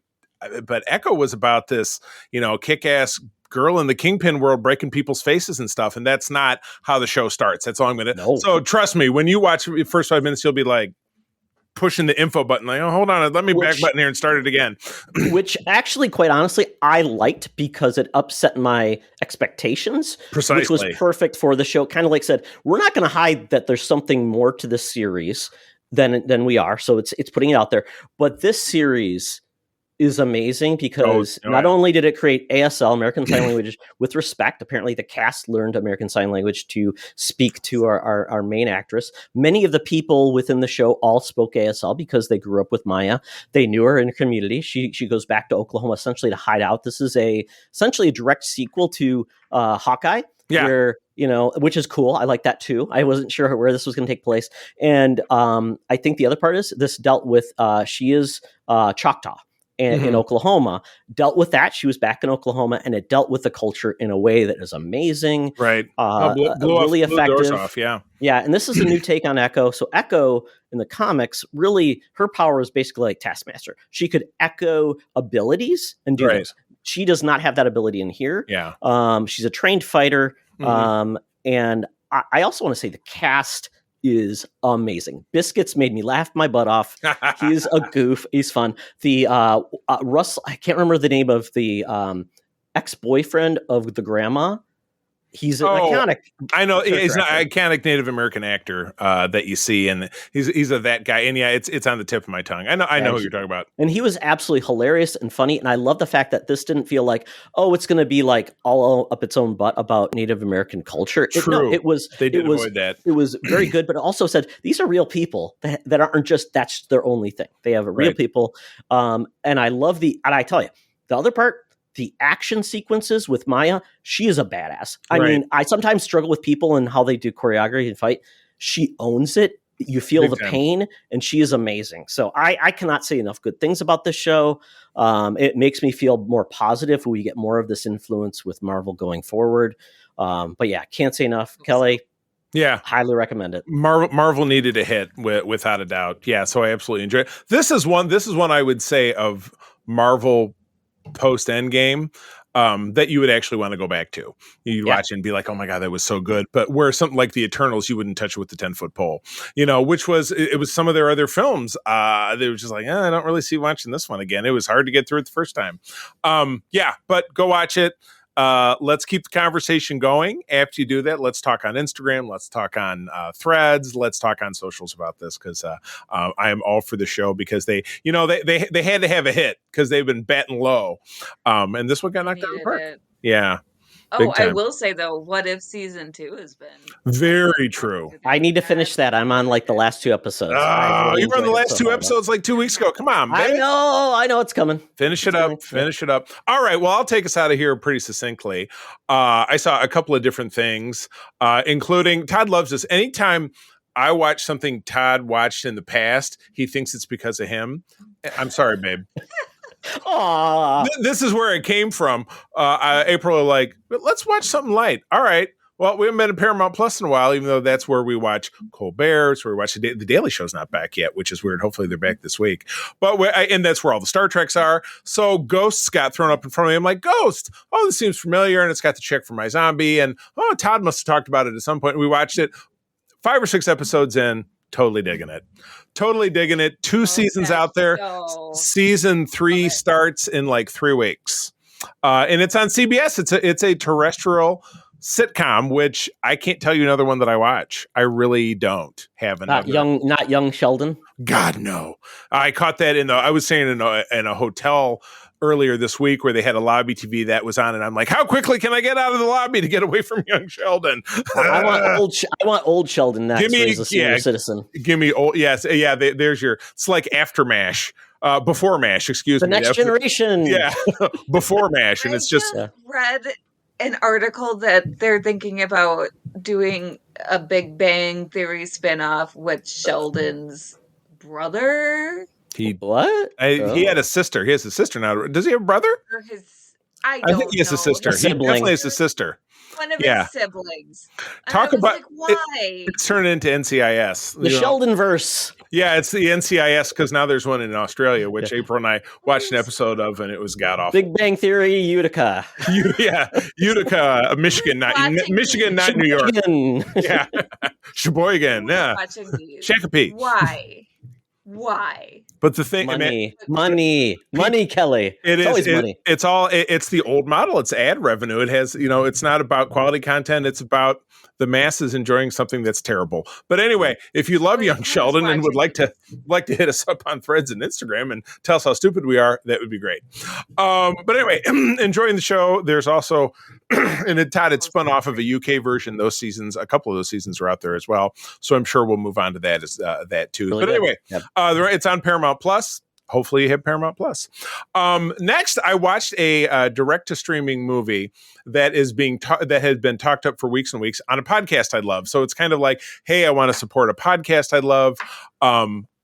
[SPEAKER 3] but Echo was about this, kick-ass girl in the Kingpin world breaking people's faces and stuff, and that's not how the show starts. That's all I'm gonna. No. So trust me, when you watch the first 5 minutes, you'll be like pushing the info button, like, oh, hold on, let me back button here and start it again.
[SPEAKER 2] Which actually, quite honestly, I liked, because it upset my expectations.
[SPEAKER 3] Precisely.
[SPEAKER 2] Which was perfect for the show. Kind of like said, we're not going to hide that there's something more to this series than we are. So it's putting it out there. But this series is amazing because not only did it create ASL, American Sign Language, with respect. Apparently the cast learned American Sign Language to speak to our main actress. Many of the people within the show all spoke ASL because they grew up with Maya. They knew her in the community. She goes back to Oklahoma essentially to hide out. This is essentially a direct sequel to Hawkeye.
[SPEAKER 3] Yeah.
[SPEAKER 2] Where, which is cool. I like that too. I wasn't sure where this was going to take place. And I think the other part is this dealt with, she is Choctaw. In Oklahoma, dealt with that. She was back in Oklahoma, and it dealt with the culture in a way that is amazing.
[SPEAKER 3] Right.
[SPEAKER 2] Really effective.
[SPEAKER 3] Off, yeah.
[SPEAKER 2] Yeah. And this is a new take on Echo. So Echo in the comics, really, her power is basically like Taskmaster. She could echo abilities and do those. She does not have that ability in here.
[SPEAKER 3] Yeah.
[SPEAKER 2] She's a trained fighter. And I also want to say the cast is amazing. Biscuits made me laugh my butt off. He's a goof. He's fun. The Russ, I can't remember the name of the ex-boyfriend of the grandma. He's an iconic.
[SPEAKER 3] I know he's an
[SPEAKER 2] actor.
[SPEAKER 3] iconic Native American actor that you see, and he's that guy. And yeah, it's on the tip of my tongue. I know who you're talking about.
[SPEAKER 2] And he was absolutely hilarious and funny. And I love the fact that this didn't feel like, oh, it's going to be like all up its own butt about Native American culture.
[SPEAKER 3] True.
[SPEAKER 2] They did
[SPEAKER 3] avoid that.
[SPEAKER 2] It was very good, but it also said these are real people that aren't just that's their only thing. They have real people. And I love and I tell you, the other part. The action sequences with Maya, she is a badass. I mean, I sometimes struggle with people and how they do choreography and fight. She owns it. You feel Big the time. Pain, and she is amazing. So I cannot say enough good things about this show. It makes me feel more positive. We get more of this influence with Marvel going forward. But yeah, can't say enough. Kelly,
[SPEAKER 3] yeah,
[SPEAKER 2] highly recommend it.
[SPEAKER 3] Marvel needed a hit without a doubt. Yeah, so I absolutely enjoy it. This is one I would say of Marvel post Endgame that you would actually want to go back to. You'd watch it and be like, oh my God, that was so good. But where something like the Eternals, you wouldn't touch it with the 10-foot pole, which was, it was some of their other films. They were just like, I don't really see watching this one again. It was hard to get through it the first time. But go watch it. Let's keep the conversation going. After you do that, let's talk on Instagram. Let's talk on Threads. Let's talk on socials about this because I am all for the show because they had to have a hit because they've been batting low, and this one got knocked out of the park. Yeah.
[SPEAKER 4] Oh, I will say though, what if season 2 has been
[SPEAKER 3] very true?
[SPEAKER 2] I need to finish that. I'm on like the last 2 episodes.
[SPEAKER 3] You were on the last 2 episodes like 2 weeks ago. Come on, man.
[SPEAKER 2] I know it's coming.
[SPEAKER 3] Finish it up. All right. Well, I'll take us out of here pretty succinctly. I saw a couple of different things, including Todd loves this. Anytime I watch something Todd watched in the past, he thinks it's because of him. I'm sorry, babe. This is where it came from. April, like, let's watch something light. All right. Well, we haven't been at Paramount Plus in a while, even though that's where we watch Colbert. It's where we watch the Daily Show's not back yet, which is weird. Hopefully they're back this week. And that's where all the Star Treks are. So Ghosts got thrown up in front of me. I'm like, Ghost. Oh, this seems familiar. And it's got the chick from My Zombie. And Todd must have talked about it at some point. We watched it 5 or 6 episodes in. Totally digging it. 2 seasons out there. Season 3 starts in like 3 weeks. And it's on CBS. It's a terrestrial sitcom, which I can't tell you another one that I watch. I really don't have another.
[SPEAKER 2] Not young Sheldon.
[SPEAKER 3] God, no. I caught that I was saying in a hotel earlier this week where they had a lobby TV that was on, and I'm like, how quickly can I get out of the lobby to get away from young Sheldon?
[SPEAKER 2] I want old Sheldon next. As a senior citizen.
[SPEAKER 3] Give me old. Yes, yeah. There's it's like after MASH, before MASH. Excuse me.
[SPEAKER 2] The next generation.
[SPEAKER 3] Yeah, before MASH, and it's just
[SPEAKER 4] read an article that they're thinking about doing a Big Bang Theory spinoff with Sheldon's brother.
[SPEAKER 3] He had a sister. He has a sister now. Does he have a brother?
[SPEAKER 4] I
[SPEAKER 3] think he has a sister. He definitely has a sister.
[SPEAKER 4] One of his siblings.
[SPEAKER 3] Talk about
[SPEAKER 4] like, why?
[SPEAKER 3] It's turned into NCIS.
[SPEAKER 2] The Sheldon-verse.
[SPEAKER 3] Yeah, it's the NCIS because now there's one in Australia, which April and I watched an episode of, and it was god awful.
[SPEAKER 2] Big Bang Theory, Utica.
[SPEAKER 3] Utica, Michigan, not New York. Yeah, Sheboygan. Yeah, Shakopee.
[SPEAKER 4] Why?
[SPEAKER 3] But the thing,
[SPEAKER 2] money, Kelly. It's always money.
[SPEAKER 3] It's the old model. It's ad revenue. It has, it's not about quality content. It's about the masses enjoying something that's terrible. But anyway, if you love young Sheldon and would like to hit us up on Threads and Instagram and tell us how stupid we are, that would be great. But anyway, enjoying the show. There's also, and Todd had spun off of a UK version. Those seasons, a couple of those seasons are out there as well. So I'm sure we'll move on to that too. Really but anyway, it's on Paramount Plus. Hopefully you have Paramount Plus. Next, I watched a direct-to-streaming movie that is that has been talked up for weeks and weeks on a podcast I love. So it's kind of like, hey, I want to support a podcast I love.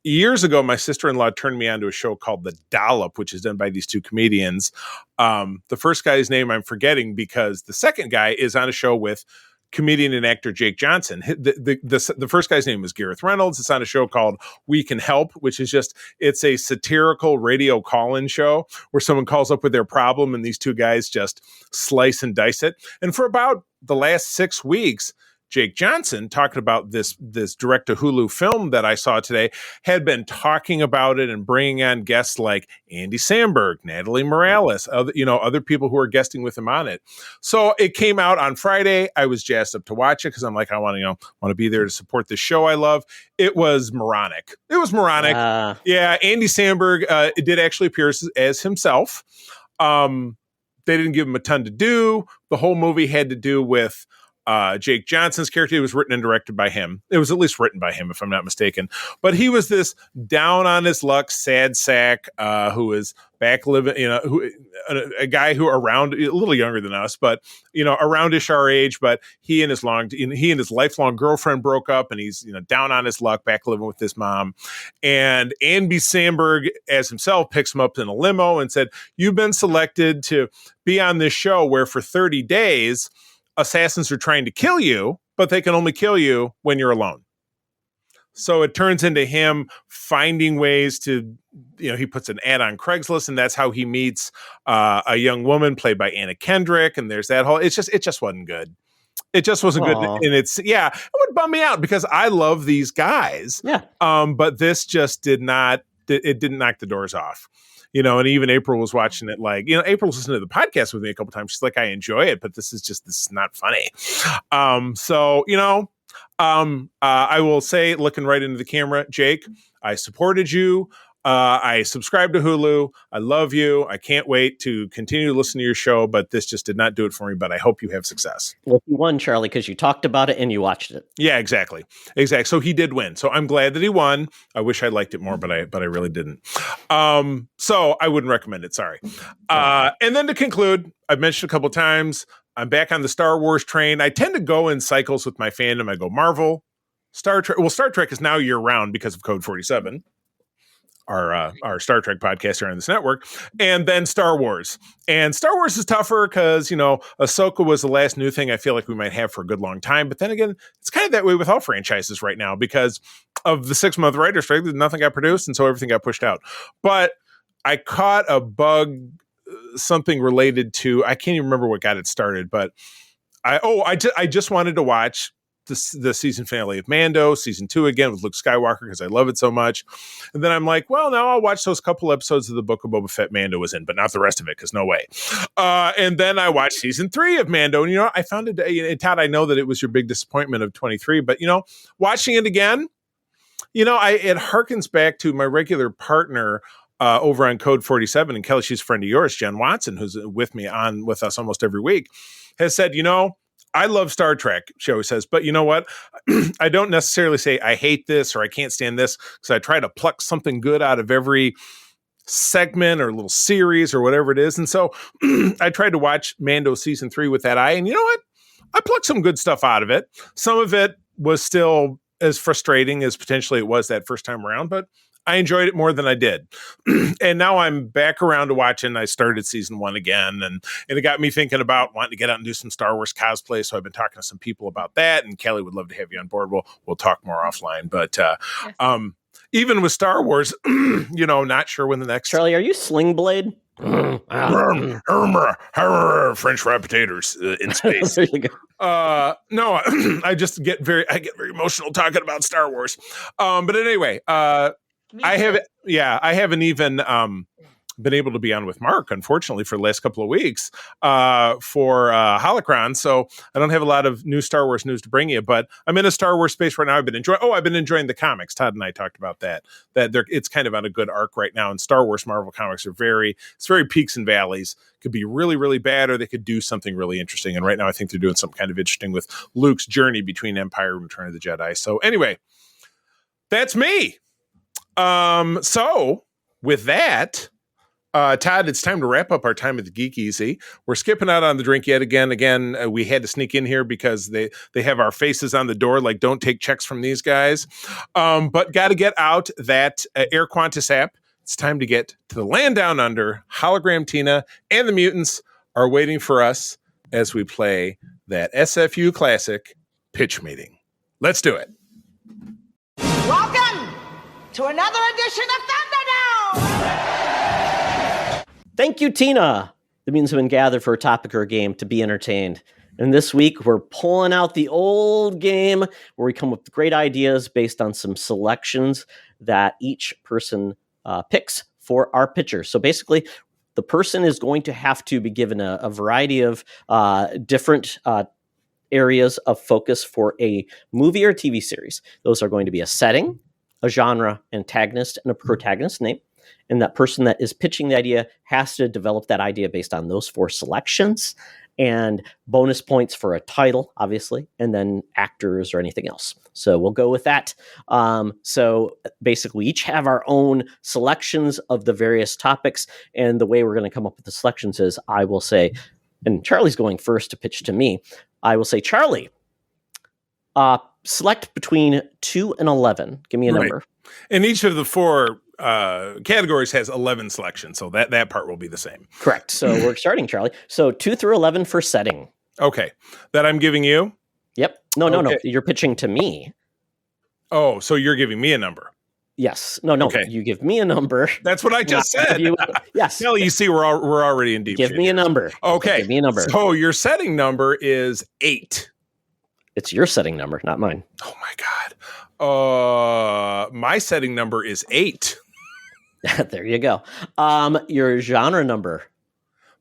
[SPEAKER 3] Years ago, my sister-in-law turned me on to a show called The Dollop, which is done by these 2 comedians. The first guy's name I'm forgetting because the second guy is on a show with comedian and actor Jake Johnson. The first guy's name is Gareth Reynolds. It's on a show called We Can Help, which is it's a satirical radio call-in show where someone calls up with their problem and these 2 guys just slice and dice it. And for about the last 6 weeks, Jake Johnson, talking about this direct to Hulu film that I saw today, had been talking about it and bringing on guests like Andy Samberg, Natalie Morales, other people who are guesting with him on it. So it came out on Friday. I was jazzed up to watch it because I'm like, I want to be there to support this show I love. It was moronic. Yeah, Andy Samberg did actually appear as himself. They didn't give him a ton to do. The whole movie had to do with Jake Johnson's character. It was written and directed by him. It was at least written by him, if I'm not mistaken. But he was this down on his luck, sad sack who is back living, a guy who around a little younger than us, but aroundish our age. But he and his lifelong girlfriend broke up, and he's down on his luck, back living with his mom. And Andy Samberg, as himself, picks him up in a limo and said, "You've been selected to be on this show where for 30 days." Assassins are trying to kill you, but they can only kill you when you're alone. So it turns into him finding ways to, he puts an ad on Craigslist, and that's how he meets a young woman played by Anna Kendrick. And there's that whole, it just wasn't good. It just wasn't good. And it would bum me out because I love these guys.
[SPEAKER 2] Yeah.
[SPEAKER 3] But this just didn't knock the doors off. And even April was watching it April's listened to the podcast with me a couple times. She's like, I enjoy it, but this is not funny. I will say, looking right into the camera, Jake, I supported you. I subscribe to Hulu. I love you. I can't wait to continue to listen to your show, but this just did not do it for me, but I hope you have success.
[SPEAKER 2] Well, you won, Charlie, because you talked about it and you watched it.
[SPEAKER 3] Yeah, exactly. So he did win. So I'm glad that he won. I wish I liked it more, but I really didn't. So I wouldn't recommend it. Sorry. And then to conclude, I've mentioned a couple of times, I'm back on the Star Wars train. I tend to go in cycles with my fandom. I go Marvel, Star Trek. Well, Star Trek is now year round because of Code 47. Our Star Trek podcast here on this network, and then Star Wars. And Star Wars is tougher because, Ahsoka was the last new thing I feel like we might have for a good long time. But then again, it's kind of that way with all franchises right now because of the 6-month writer's strike. Nothing got produced, and so everything got pushed out. But I caught a bug, something related to, I can't even remember what got it started, but I just wanted to watch the season finale of Mando, season 2 again with Luke Skywalker because I love it so much. And then I'm like, well, now I'll watch those couple episodes of the Book of Boba Fett Mando was in, but not the rest of it because no way. And then I watched season 3 of Mando, and I found it. And Todd, I know that it was your big disappointment of 23, but watching it again, it harkens back to my regular partner over on Code 47, and Kelly, she's a friend of yours, Jen Watson, who's with us almost every week, has said, I love Star Trek, she always says, but you know what? I don't necessarily say I hate this or I can't stand this because I try to pluck something good out of every segment or little series or whatever it is. And so I tried to watch Mando season 3 with that eye. And you know what? I plucked some good stuff out of it. Some of it was still as frustrating as potentially it was that first time around, but I enjoyed it more than I did. And now I'm back around to watching. I started season 1 again, and it got me thinking about wanting to get out and do some Star Wars cosplay. So I've been talking to some people about that, and Kelly would love to have you on board. We'll talk more offline. But even with Star Wars, not sure when the next...
[SPEAKER 2] Charlie, are you Sling Blade?
[SPEAKER 3] French fried potatoes in space.
[SPEAKER 2] There you go.
[SPEAKER 3] No, I get very emotional talking about Star Wars. But anyway, I haven't even been able to be on with Mark, unfortunately, for the last couple of weeks for Holocron. So I don't have a lot of new Star Wars news to bring you, but I'm in a Star Wars space right now. I've been enjoying the comics. Todd and I talked about that it's kind of on a good arc right now. And Star Wars Marvel comics are very peaks and valleys. Could be really, really bad, or they could do something really interesting. And right now I think they're doing something kind of interesting with Luke's journey between Empire and Return of the Jedi. So anyway, that's me. So with that, Todd, it's time to wrap up our time at the Geek Easy. We're skipping out on the drink yet again. We had to sneak in here because they have our faces on the door, like don't take checks from these guys. But got to get out that Air Qantas app. It's time to get to the land down under. Hologram Tina and the mutants are waiting for us as we play that SFU classic pitch meeting. Let's do it.
[SPEAKER 7] Welcome to another edition of Thunderdome!
[SPEAKER 2] Thank you, Tina. The mutants have been gathered for a topic or a game to be entertained. And this week, we're pulling out the old game where we come up with great ideas based on some selections that each person picks for our pitcher. So basically, the person is going to have to be given a variety of different areas of focus for a movie or TV series. Those are going to be a setting, a genre, antagonist, and a protagonist name. And that person that is pitching the idea has to develop that idea based on those 4 selections, and bonus points for a title, obviously, and then actors or anything else. So we'll go with that. So basically, we each have our own selections of the various topics, and the way we're going to come up with the selections is I will say, and Charlie's going first to pitch to me, I will say, Charlie, select between 2 and 11. Give me a number.
[SPEAKER 3] And each of the 4 categories has 11 selections, so that part will be the same.
[SPEAKER 2] Correct. So we're starting, Charlie. So 2 through 11 for setting.
[SPEAKER 3] Okay. That I'm giving you?
[SPEAKER 2] Yep. No. You're pitching to me.
[SPEAKER 3] Oh, so you're giving me a number?
[SPEAKER 2] Yes. No.
[SPEAKER 3] Okay.
[SPEAKER 2] You give me a number.
[SPEAKER 3] That's what I just said.
[SPEAKER 2] Yes.
[SPEAKER 3] Kelly, you see, we're already in deep
[SPEAKER 2] Give
[SPEAKER 3] shit
[SPEAKER 2] me a number.
[SPEAKER 3] Okay.
[SPEAKER 2] Give me a number.
[SPEAKER 3] So your setting number is 8.
[SPEAKER 2] It's your setting number, not mine.
[SPEAKER 3] Oh my God. My setting number is 8.
[SPEAKER 2] There you go. Your genre number.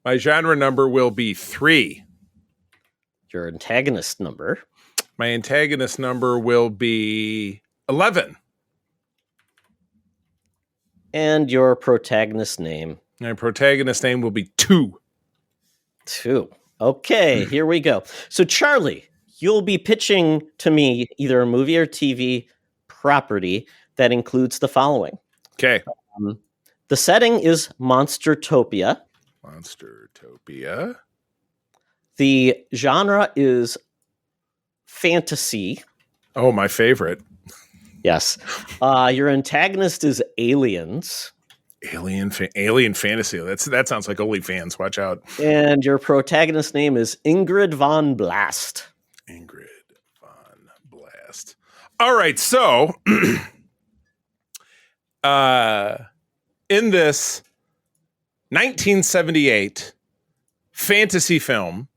[SPEAKER 3] My genre number will be 3.
[SPEAKER 2] Your antagonist number.
[SPEAKER 3] My antagonist number will be 11.
[SPEAKER 2] And your protagonist name.
[SPEAKER 3] My protagonist name will be 2.
[SPEAKER 2] 2. Okay, here we go. So Charlie, you'll be pitching to me either a movie or TV property that includes the following.
[SPEAKER 3] Okay.
[SPEAKER 2] The setting is Monstertopia.
[SPEAKER 3] Monstertopia.
[SPEAKER 2] The genre is fantasy.
[SPEAKER 3] Oh, my favorite.
[SPEAKER 2] Yes. Your antagonist is aliens.
[SPEAKER 3] Alien fantasy. That sounds like OnlyFans. Watch out.
[SPEAKER 2] And your protagonist name is Ingrid von Blast.
[SPEAKER 3] Ingrid von Blast. All right. So, in this 1978 fantasy film,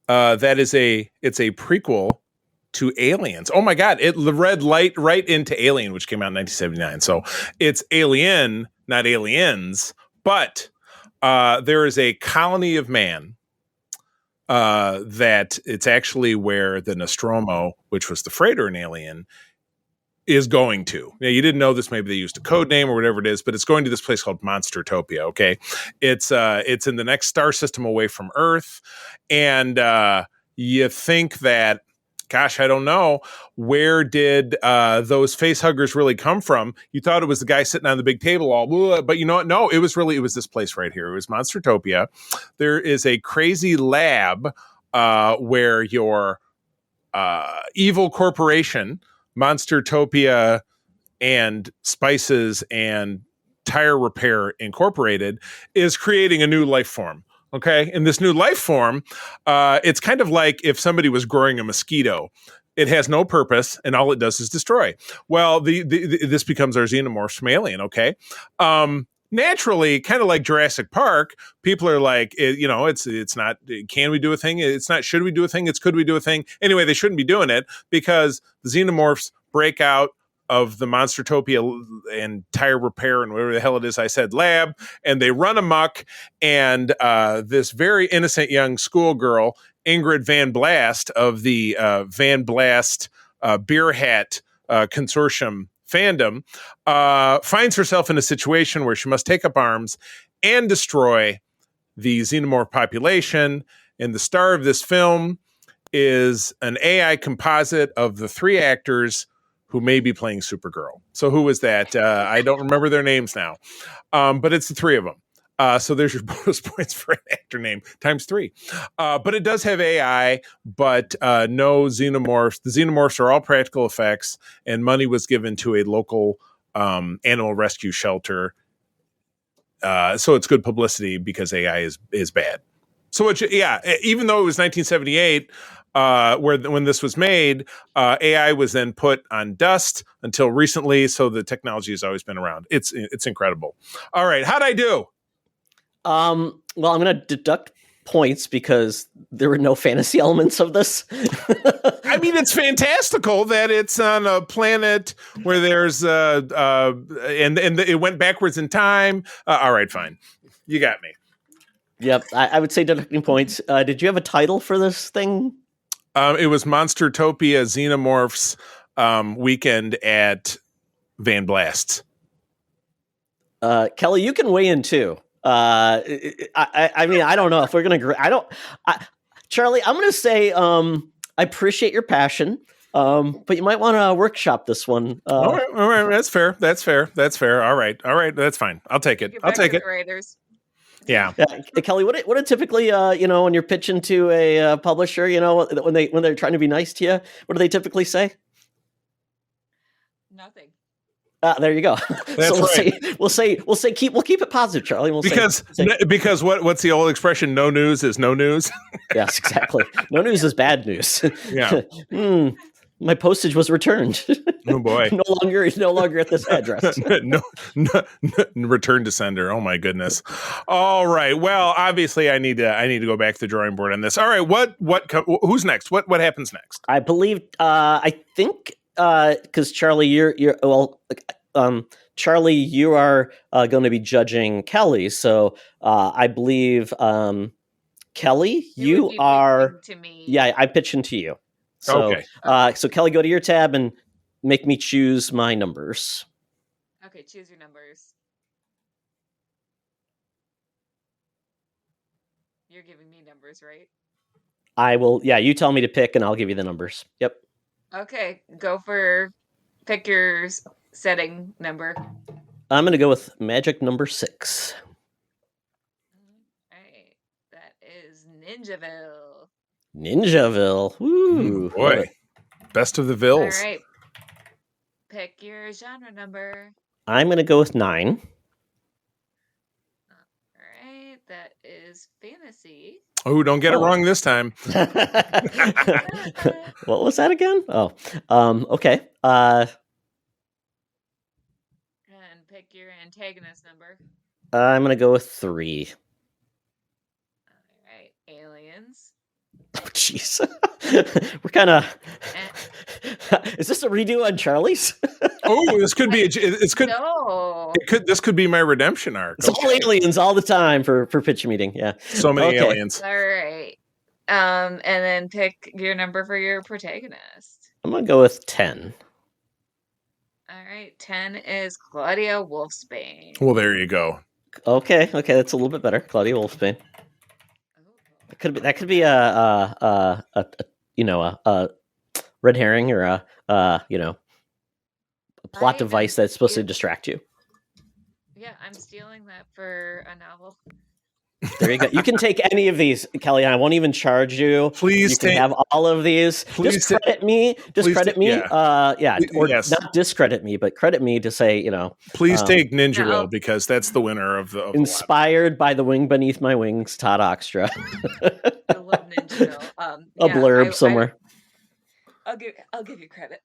[SPEAKER 3] it's a prequel to Aliens. Oh my God. It read right into Alien, which came out in 1979. So it's Alien, not Aliens, but there is a colony of man that it's actually where the Nostromo, which was the freighter in Alien, is going to. Now, you didn't know this. Maybe they used a code name or whatever it is, but it's going to this place called Monstertopia. Okay. It's in the next star system away from Earth. And you think that, gosh, I don't know, where did those face huggers really come from? You thought it was the guy sitting on the big table all, but you know what? No, it was this place right here. It was Monstertopia. There is a crazy lab where your evil corporation, Monstertopia and Spices and Tire Repair Incorporated, is creating a new life form. Okay. And this new life form, it's kind of like if somebody was growing a mosquito. It has no purpose, and all it does is destroy. Well, this becomes our xenomorphs from Alien. Okay. Naturally, kind of like Jurassic Park, people are like, it's not, can we do a thing? It's not, should we do a thing? It's, could we do a thing? Anyway, they shouldn't be doing it because the xenomorphs break out of the Monstertopia and Tire Repair and whatever the hell it is I said lab, and they run amok, and this very innocent young schoolgirl, Ingrid Van Blast of the Van Blast Beer Hat Consortium fandom, finds herself in a situation where she must take up arms and destroy the xenomorph population. And the star of this film is an AI composite of the 3 actors who may be playing Supergirl. So who was that? I don't remember their names now, but it's the 3 of them. So there's your bonus points for an actor name times 3. But it does have AI, but no xenomorphs. The xenomorphs are all practical effects, and money was given to a local animal rescue shelter. So it's good publicity because AI is bad. So even though it was 1978, when this was made, AI was then put on dust until recently. So the technology has always been around. It's incredible. All right, how'd I do?
[SPEAKER 2] Well, I'm going to deduct points because there were no fantasy elements of this.
[SPEAKER 3] I mean, it's fantastical that it's on a planet where there's and it went backwards in time. All right, fine, you got me.
[SPEAKER 2] Yep, I would say deducting points. Did you have a title for this thing?
[SPEAKER 3] It was Monstertopia Xenomorphs weekend at Van Blast's.
[SPEAKER 2] Kelly, you can weigh in too. I mean, I don't know if we're gonna agree. Charlie, I'm gonna say I appreciate your passion, but you might want to workshop this one.
[SPEAKER 3] All right, that's fair. All right, that's fine. I'll take it. I'll take it.
[SPEAKER 4] Writers.
[SPEAKER 3] Yeah.
[SPEAKER 2] Kelly, what it typically, when you're pitching to a publisher, when they're trying to be nice to you, what do they typically say?
[SPEAKER 4] Nothing.
[SPEAKER 2] There you go.
[SPEAKER 3] That's
[SPEAKER 2] so
[SPEAKER 3] right.
[SPEAKER 2] We'll keep it positive, Charlie.
[SPEAKER 3] Because what's the old expression? No news is no news.
[SPEAKER 2] Yes, exactly. No news is bad news.
[SPEAKER 3] Yeah.
[SPEAKER 2] My postage was returned.
[SPEAKER 3] Oh boy.
[SPEAKER 2] no longer at this address.
[SPEAKER 3] no, return to sender. Oh my goodness. All right. Well, obviously I need to go back to the drawing board on this. All right. Who's next? What happens next?
[SPEAKER 2] I believe I think because Charlie, Charlie, you are going to be judging Kelly. So I believe Kelly, you are
[SPEAKER 4] to me.
[SPEAKER 2] Yeah, I pitch into you. So,
[SPEAKER 3] okay.
[SPEAKER 2] So Kelly, go to your tab and make me choose my numbers.
[SPEAKER 4] Okay, choose your numbers. You're giving me numbers, right?
[SPEAKER 2] I will. Yeah, you tell me to pick, and I'll give you the numbers. Yep.
[SPEAKER 4] Okay, pick your setting number.
[SPEAKER 2] I'm going to go with magic number 6.
[SPEAKER 4] All right, that is Ninjaville.
[SPEAKER 2] Ninjaville. Woo.
[SPEAKER 3] Boy, best of the Villes.
[SPEAKER 4] All right, pick your genre number.
[SPEAKER 2] I'm going to go with 9.
[SPEAKER 4] All right, that is fantasy.
[SPEAKER 3] Oh, don't get it wrong this time.
[SPEAKER 2] What was that again? Oh, okay.
[SPEAKER 4] And pick your antagonist number.
[SPEAKER 2] I'm going to go with 3.
[SPEAKER 4] All right, aliens.
[SPEAKER 2] Oh, jeez. We're kind of. Is this a redo on Charlie's?
[SPEAKER 3] Oh, this could be.
[SPEAKER 4] No.
[SPEAKER 3] This could be my redemption arc.
[SPEAKER 2] It's all aliens all the time for pitch meeting. Yeah.
[SPEAKER 3] So many aliens.
[SPEAKER 4] All right. And then pick your number for your protagonist.
[SPEAKER 2] I'm gonna go with 10.
[SPEAKER 4] All right, 10 is Claudia Wolfsbane.
[SPEAKER 3] Well, there you go.
[SPEAKER 2] Okay, that's a little bit better. Claudia Wolfsbane. That could be a red herring or a plot device that's supposed to distract you.
[SPEAKER 4] Yeah, I'm stealing that for a novel.
[SPEAKER 2] There you go. You can take any of these, Kelly. I won't even charge you.
[SPEAKER 3] Please,
[SPEAKER 2] you can have all of these. Just credit me.
[SPEAKER 3] Yeah.
[SPEAKER 2] Or not discredit me, but credit me to say,
[SPEAKER 3] Please take Ninjaville because that's the winner of the.
[SPEAKER 2] Inspired by The Wing Beneath My Wings, Todd Oxtra.
[SPEAKER 4] I love Ninjaville.
[SPEAKER 2] A blurb somewhere.
[SPEAKER 4] I'll give you credit.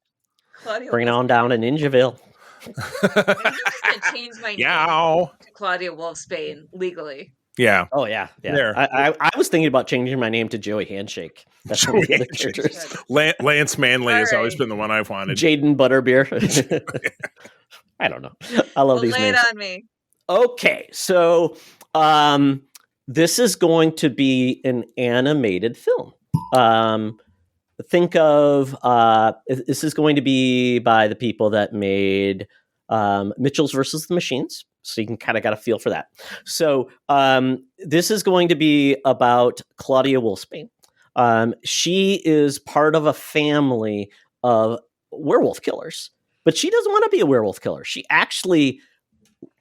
[SPEAKER 4] Claudia
[SPEAKER 2] Bring it on down to Ninjaville.
[SPEAKER 4] I'm just gonna change my name to Claudia Wolfsbane legally.
[SPEAKER 3] Yeah.
[SPEAKER 2] Oh yeah.
[SPEAKER 3] There.
[SPEAKER 2] I was thinking about changing my name to Joey Handshake. That's one of the other characters.
[SPEAKER 3] Lance Manley has always been the one I've wanted.
[SPEAKER 2] Jaden Butterbeer. I don't know. I love these names.
[SPEAKER 4] Lay it on me.
[SPEAKER 2] Okay, so this is going to be an animated film. Think of this is going to be by the people that made Mitchell's versus the Machines. So you can kind of get a feel for that. So this is going to be about Claudia Wolfsbane. She is part of a family of werewolf killers, but she doesn't want to be a werewolf killer. She actually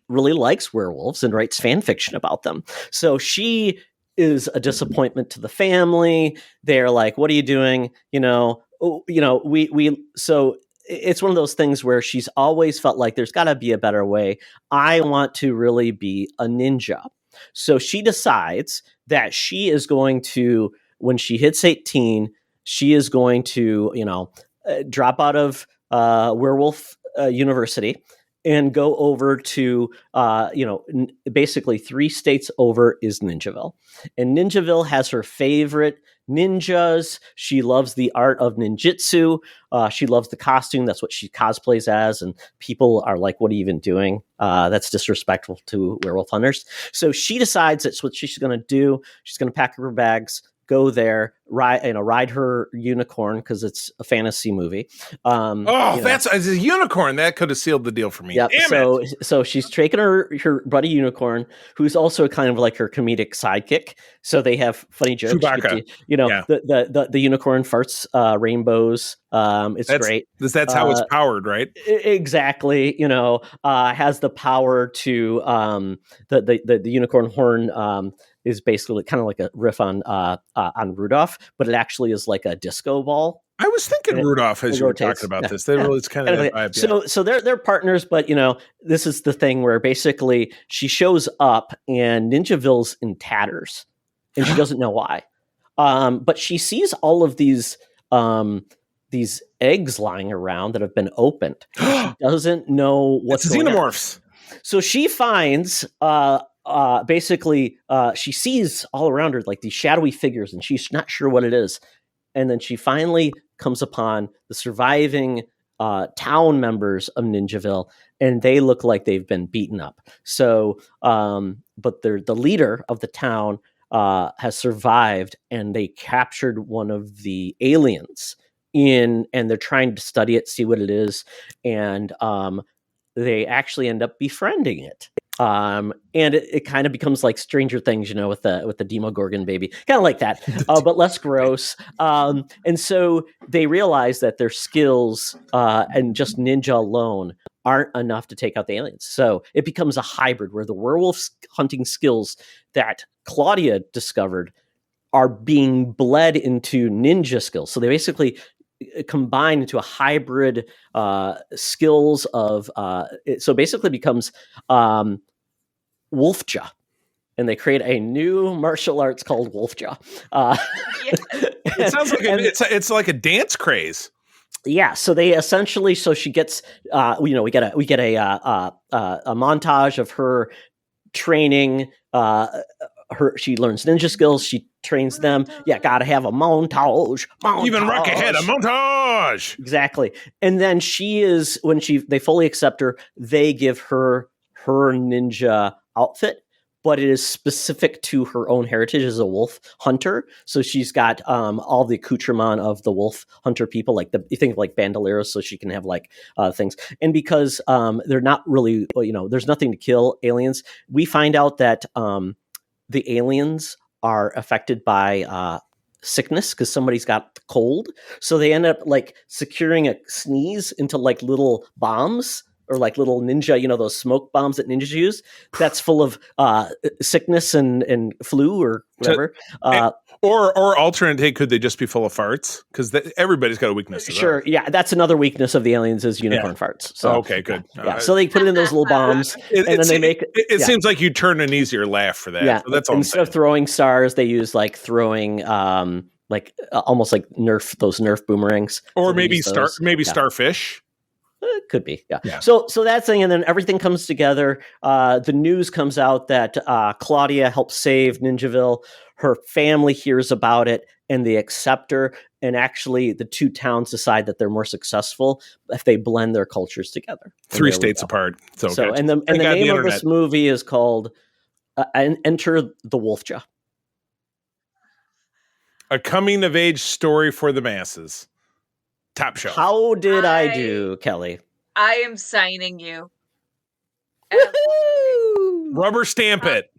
[SPEAKER 2] really likes werewolves and writes fan fiction about them. So she is a disappointment to the family. They're like, "What are you doing?" So it's one of those things where she's always felt like there's got to be a better way. I want to really be a ninja. So she decides that she is going to, when she hits 18, she is going to, drop out of werewolf university and go over to, basically 3 states over is Ninjaville. And Ninjaville has her favorite ninjas. She loves the art of ninjutsu. She loves the costume. That's what she cosplays as. And people are like, what are you even doing? That's disrespectful to werewolf hunters. So she decides that's what she's going to do. She's going to pack up her bags, go there, ride her unicorn because it's a fantasy movie.
[SPEAKER 3] That's as a unicorn. That could have sealed the deal for me.
[SPEAKER 2] Yep.
[SPEAKER 3] Damn
[SPEAKER 2] So she's taking her buddy unicorn, who's also kind of like her comedic sidekick. So they have funny jokes.
[SPEAKER 3] Chewbacca.
[SPEAKER 2] The unicorn farts rainbows. That's great.
[SPEAKER 3] That's how it's powered, right?
[SPEAKER 2] Exactly. Has the power to the unicorn horn. Is basically kind of like a riff on Rudolph, but it actually is like a disco ball.
[SPEAKER 3] I was thinking Rudolph as you were talking about this. It's kind of that vibe.
[SPEAKER 2] So they're partners, but this is the thing where basically she shows up and Ninjaville's in tatters, and she doesn't know why. But she sees all of these eggs lying around that have been opened. She doesn't know what's going on.
[SPEAKER 3] Xenomorphs.
[SPEAKER 2] So she finds she sees all around her like these shadowy figures, and she's not sure what it is. And then she finally comes upon the surviving town members of Ninjaville, and they look like they've been beaten up. So, but the leader of the town has survived, and they captured one of the aliens and they're trying to study it, see what it is, and they actually end up befriending it. And it kind of becomes like Stranger Things, with the Demogorgon baby, kind of like that, but less gross. And so they realize that their skills and just ninja alone aren't enough to take out the aliens. So it becomes a hybrid where the werewolf hunting skills that Claudia discovered are being bled into ninja skills. So they basically combine into a hybrid skills of so basically becomes Wolfja, and they create a new martial arts called Wolfja.
[SPEAKER 3] It sounds like it's like a dance craze.
[SPEAKER 2] Yeah, so they essentially she gets we get a montage of her training. She learns ninja skills. She trains them. Yeah, gotta have a montage.
[SPEAKER 3] Even rock ahead, a montage.
[SPEAKER 2] Exactly. And then they fully accept her, they give her ninja outfit, but it is specific to her own heritage as a wolf hunter. So she's got all the accoutrement of the wolf hunter people, like you think of like bandoleros, so she can have like things. And because they're not really, there's nothing to kill aliens, we find out that the aliens are affected by sickness because somebody's got the cold. So they end up like securing a sneeze into like little bombs or like little ninja, those smoke bombs that ninjas use. That's full of sickness and flu or whatever.
[SPEAKER 3] Or alternate take, could they just be full of farts? Because everybody's got a weakness.
[SPEAKER 2] Sure, yeah, that's another weakness of the aliens is unicorn farts. So
[SPEAKER 3] okay, good.
[SPEAKER 2] So they put it in those little bombs, and then they make
[SPEAKER 3] it. Seems like you turn an easier laugh for that.
[SPEAKER 2] Yeah,
[SPEAKER 3] so that's all.
[SPEAKER 2] Instead of throwing stars, they use like throwing almost like Nerf boomerangs,
[SPEAKER 3] or so maybe starfish.
[SPEAKER 2] It could be, yeah. So that thing, and then everything comes together. The news comes out that Claudia helped save Ninjaville. Her family hears about it, and they accept her. And actually, the two towns decide that they're more successful if they blend their cultures together.
[SPEAKER 3] 3 states apart. So
[SPEAKER 2] and the name of this movie is called Enter the Wolfja.
[SPEAKER 3] A coming-of-age story for the masses. Top shelf.
[SPEAKER 2] How did I do, Kelly?
[SPEAKER 4] I am signing you.
[SPEAKER 3] Rubber stamp it.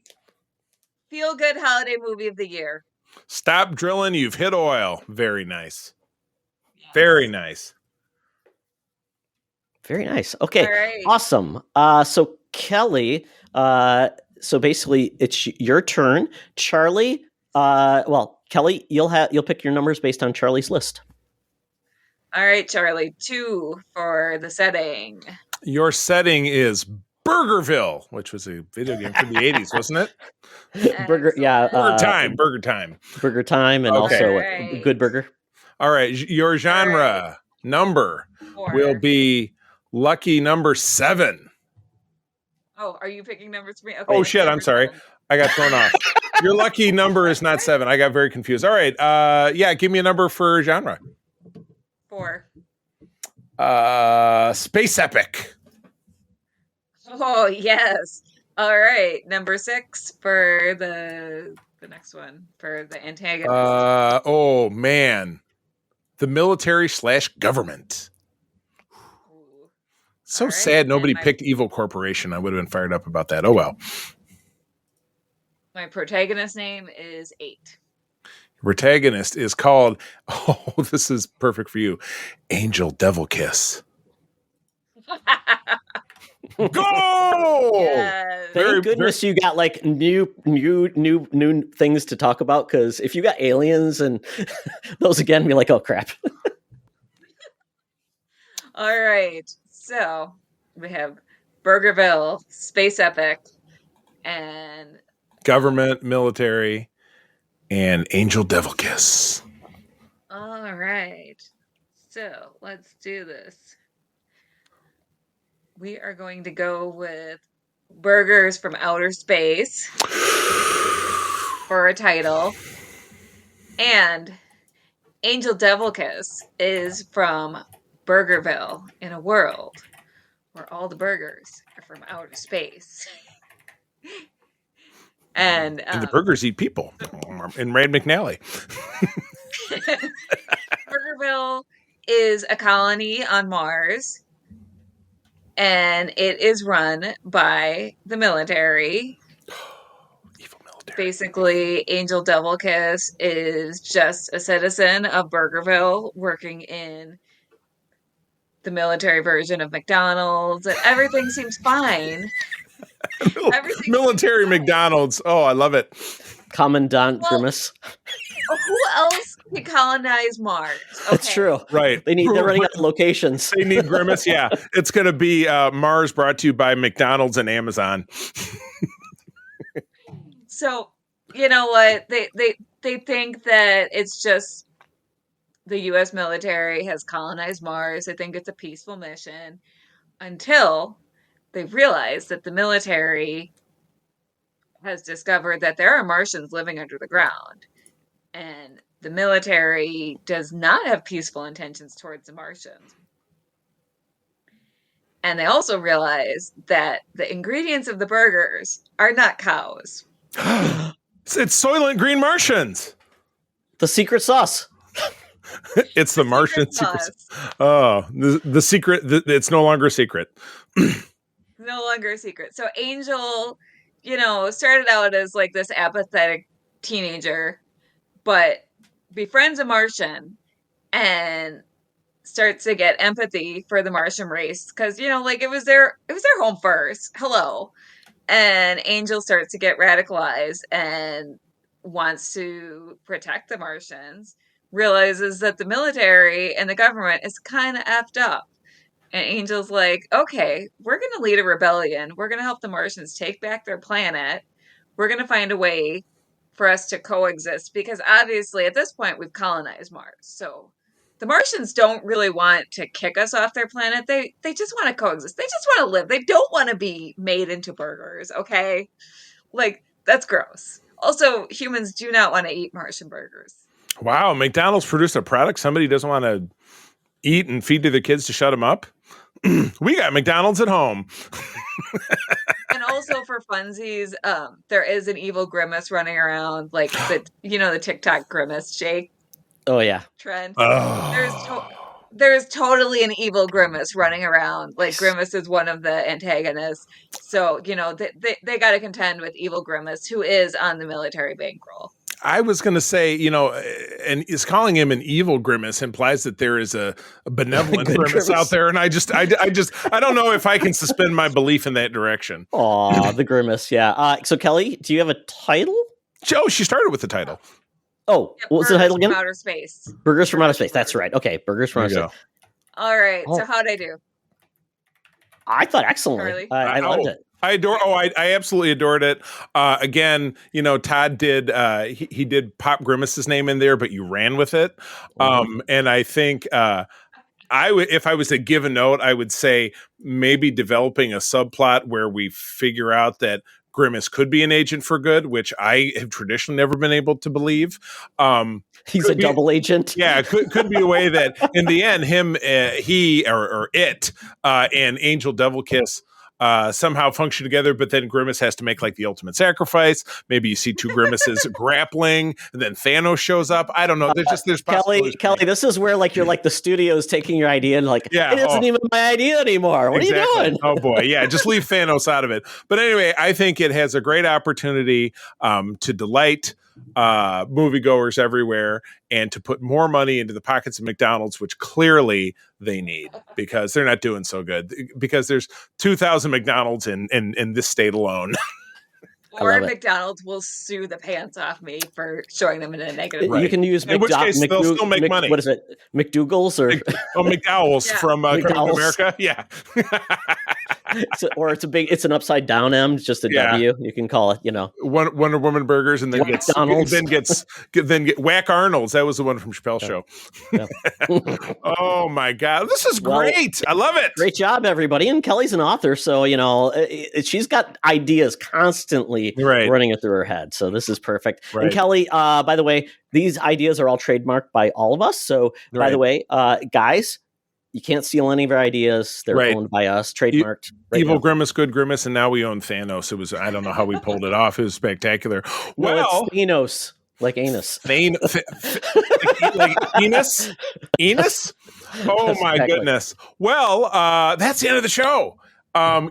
[SPEAKER 4] Feel good holiday movie of the year.
[SPEAKER 3] Stop drilling. You've hit oil. Very nice. Yes. Very nice.
[SPEAKER 2] Very nice. Okay.
[SPEAKER 4] Right.
[SPEAKER 2] Awesome. So Kelly, so basically it's your turn. Charlie, Kelly, you'll pick your numbers based on Charlie's list.
[SPEAKER 4] All right, Charlie, 2 for the setting.
[SPEAKER 3] Your setting is Burgerville, which was a video game from the 80s, wasn't it?
[SPEAKER 2] Burger Time, and also a Good Burger.
[SPEAKER 3] All right, your genre number
[SPEAKER 4] 4
[SPEAKER 3] will be lucky number 7.
[SPEAKER 4] Oh, are you picking numbers for me? Okay.
[SPEAKER 3] Oh
[SPEAKER 4] it's
[SPEAKER 3] shit! I'm
[SPEAKER 4] number
[SPEAKER 3] sorry.
[SPEAKER 4] 7.
[SPEAKER 3] I got thrown off. Your lucky number is not 7. I got very confused. All right. Yeah. Give me a number for genre.
[SPEAKER 4] 4.
[SPEAKER 3] Space epic.
[SPEAKER 4] Oh yes. All right. Number 6 for the next one for the antagonist.
[SPEAKER 3] Oh man, the military / government.
[SPEAKER 4] Ooh.
[SPEAKER 3] So
[SPEAKER 4] All right,
[SPEAKER 3] sad nobody
[SPEAKER 4] and my-
[SPEAKER 3] picked Evil Corporation. I would have been fired up about that. Oh well.
[SPEAKER 4] My protagonist name is 8.
[SPEAKER 3] Protagonist is called, oh, this is perfect for you, Angel Devil Kiss. Go!
[SPEAKER 4] Yes.
[SPEAKER 2] Thank goodness you got like new things to talk about, because if you got aliens and those again, be like, oh crap.
[SPEAKER 4] All right. So we have Burgerville, Space Epic, and
[SPEAKER 3] Government, military, and Angel Devil Kiss.
[SPEAKER 4] all right. So let's do this. We are going to go with Burgers from Outer Space for a title. And Angel Devil Kiss is from Burgerville in a world where all the burgers are from outer space. And
[SPEAKER 3] the burgers eat people. In Rand McNally.
[SPEAKER 4] Burgerville is a colony on Mars. And it is run by the military.
[SPEAKER 3] Evil military.
[SPEAKER 4] Basically, Angel Devil Kiss is just a citizen of Burgerville working in the military version of McDonald's, and everything seems fine.
[SPEAKER 3] Military McDonald's. Oh, I love it.
[SPEAKER 2] Commandant Grimace.
[SPEAKER 4] Who else can colonize Mars? Okay.
[SPEAKER 2] That's true.
[SPEAKER 3] Right.
[SPEAKER 2] They're running out of locations.
[SPEAKER 3] They need Grimace. Yeah. It's going to be Mars brought to you by McDonald's and Amazon.
[SPEAKER 4] So, you know what? They think that it's just the U.S. military has colonized Mars. They think it's a peaceful mission until they realize that the military has discovered that there are Martians living under the ground. And the military does not have peaceful intentions towards the Martians. And they also realize that the ingredients of the burgers are not cows.
[SPEAKER 3] It's Soylent Green Martians.
[SPEAKER 2] The secret sauce.
[SPEAKER 3] It's the Martian secret. Oh, the secret. It's no longer a secret.
[SPEAKER 4] No longer a secret. So Angel, started out as like this apathetic teenager, but befriends a Martian and starts to get empathy for the Martian race because it was their home first. Hello. And Angel starts to get radicalized and wants to protect the Martians, realizes that the military and the government is kind of effed up. And Angel's like, okay, we're going to lead a rebellion. We're going to help the Martians take back their planet. We're going to find a way for us to coexist because obviously at this point we've colonized Mars. So the Martians don't really want to kick us off their planet. They just want to coexist. They just want to live. They don't want to be made into burgers, okay? Like, that's gross. Also, humans do not want to eat Martian burgers.
[SPEAKER 3] Wow, McDonald's produced a product somebody doesn't want to eat and feed to their kids to shut them up? We got McDonald's at home.
[SPEAKER 4] And also for funsies, there is an evil Grimace running around, like the TikTok Grimace Jake.
[SPEAKER 2] Oh yeah,
[SPEAKER 4] trend.
[SPEAKER 3] Oh.
[SPEAKER 4] There's totally an evil Grimace running around. Like Grimace is one of the antagonists, so they got to contend with evil Grimace, who is on the military bankroll.
[SPEAKER 3] I was going to say, and is calling him an evil Grimace implies that there is a benevolent Grimace out there, and I don't know if I can suspend my belief in that direction.
[SPEAKER 2] Aw, the Grimace, yeah. So Kelly, do you have a title?
[SPEAKER 3] Oh, she started with the title.
[SPEAKER 2] Oh, what was the title again?
[SPEAKER 4] Outer Space.
[SPEAKER 2] Burgers from Outer Space. That's right. Okay, Burgers from Outer Space.
[SPEAKER 4] All right. So how'd I do?
[SPEAKER 2] I thought excellently. I loved it.
[SPEAKER 3] I absolutely adored it. Again, Todd did he did pop Grimace's name in there, but you ran with it. And I think if I was to give a note, I would say maybe developing a subplot where we figure out that Grimace could be an agent for good, which I have traditionally never been able to believe.
[SPEAKER 2] He's a double agent.
[SPEAKER 3] Yeah, could be a way that in the end, he or it, and Angel Devil Kiss somehow function together, but then Grimace has to make like the ultimate sacrifice. Maybe you see two Grimaces grappling, and then Thanos shows up. I don't know. There's
[SPEAKER 2] Kelly, this is where like you're like the studio's taking your idea and like it isn't even my idea anymore. What are you doing?
[SPEAKER 3] Oh boy, yeah, just leave Thanos out of it. But anyway, I think it has a great opportunity to delight moviegoers everywhere and to put more money into the pockets of McDonald's, which clearly they need because they're not doing so good, because there's 2,000 McDonald's in this state alone.
[SPEAKER 4] Or McDonald's will sue the pants off me for showing them in a negative light.
[SPEAKER 2] You can use
[SPEAKER 3] in which case they'll still make money.
[SPEAKER 2] What is it? McDougal's or
[SPEAKER 3] McDowell's from
[SPEAKER 2] McDowell's.
[SPEAKER 3] America? Yeah.
[SPEAKER 2] It's an upside down M, just a W. You can call it,
[SPEAKER 3] Wonder Woman burgers, and then
[SPEAKER 2] McDonald's.
[SPEAKER 3] get Whack Arnold's. That was the one from Chappelle's show. Yeah. Oh my God, this is great! I love it.
[SPEAKER 2] Great job, everybody. And Kelly's an author, so she's got ideas constantly running it through her head. So this is perfect. Right. And Kelly, by the way, these ideas are all trademarked by all of us. So by the way, guys, you can't steal any of our ideas. They're owned by us, trademarked.
[SPEAKER 3] Evil Grimace, good Grimace, and now we own Thanos. I don't know how we pulled it off. It was spectacular.
[SPEAKER 2] Well, it's Thanos, like anus.
[SPEAKER 3] Like Enos? Enos? Oh my goodness. Well, that's the end of the show.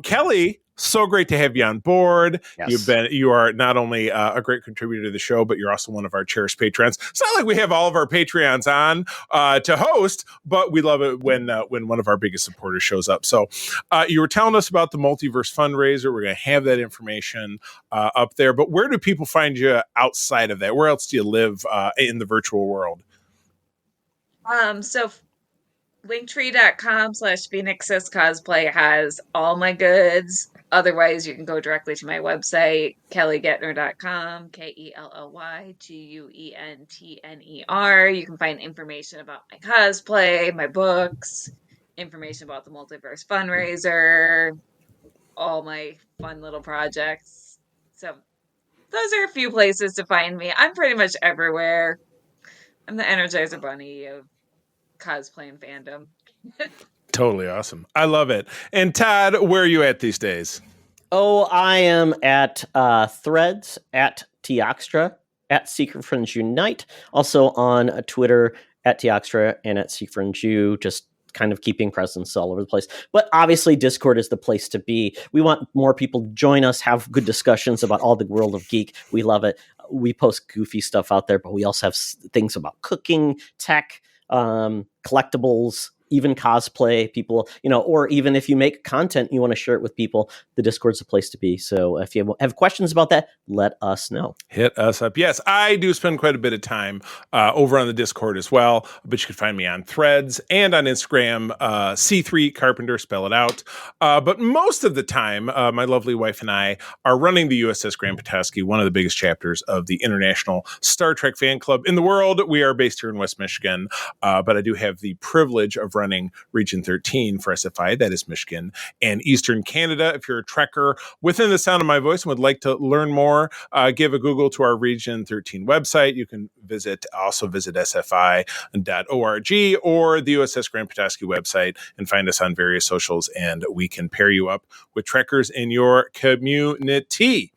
[SPEAKER 3] Kelly, so great to have you on board. Yes. You are not only a great contributor to the show, but you're also one of our cherished patrons. It's not like we have all of our Patreons on to host, but we love it when one of our biggest supporters shows up. So you were telling us about the Multiverse fundraiser. We're going to have that information up there. But where do people find you outside of that? Where else do you live in the virtual world?
[SPEAKER 4] So linktree.com/Phoenix Sisters Cosplay has all my goods. Otherwise, you can go directly to my website, kellyguentner.com, KELLYGUENTNER. You can find information about my cosplay, my books, information about the Multiverse fundraiser, all my fun little projects. So those are a few places to find me. I'm pretty much everywhere. I'm the Energizer Bunny of cosplay and fandom.
[SPEAKER 3] Totally awesome. I love it. And Todd, where are you at these days?
[SPEAKER 2] Oh, I am at Threads, at Teoxtra, at Secret Friends Unite. Also on Twitter, at Teoxtra and at Secret Friends U, just kind of keeping presence all over the place. But obviously Discord is the place to be. We want more people to join us, have good discussions about all the world of geek. We love it. We post goofy stuff out there, but we also have things about cooking, tech, collectibles, even cosplay, people, or even if you make content, you want to share it with people, the Discord's a place to be. So if you have questions about that, let us know.
[SPEAKER 3] Hit us up. Yes, I do spend quite a bit of time over on the Discord as well, but you can find me on Threads and on Instagram, C3 Carpenter, spell it out. But most of the time, my lovely wife and I are running the USS Grand Petoskey, one of the biggest chapters of the International Star Trek Fan Club in the world. We are based here in West Michigan, but I do have the privilege of running Region 13 for SFI, that is Michigan, and Eastern Canada. If you're a Trekker within the sound of my voice and would like to learn more, give a Google to our Region 13 website. You can also visit sfi.org or the USS Grand Petoskey website and find us on various socials, and we can pair you up with Trekkers in your community.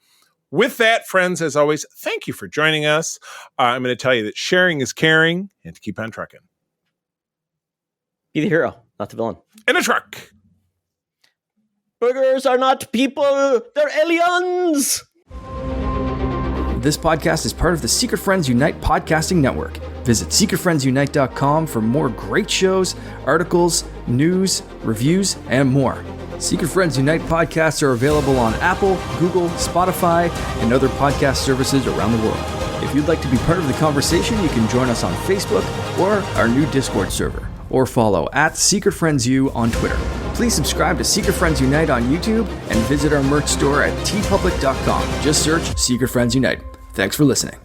[SPEAKER 3] With that, friends, as always, thank you for joining us. I'm going to tell you that sharing is caring, and to keep on trucking.
[SPEAKER 2] Be the hero, not the villain.
[SPEAKER 3] In a truck.
[SPEAKER 2] Burgers are not people, they're aliens!
[SPEAKER 8] This podcast is part of the Secret Friends Unite podcasting network. Visit secretfriendsunite.com for more great shows, articles, news, reviews, and more. Secret Friends Unite podcasts are available on Apple, Google, Spotify, and other podcast services around the world. If you'd like to be part of the conversation, you can join us on Facebook or our new Discord server, or follow at Secret Friends U on Twitter. Please subscribe to Secret Friends Unite on YouTube and visit our merch store at tpublic.com. Just search Secret Friends Unite. Thanks for listening.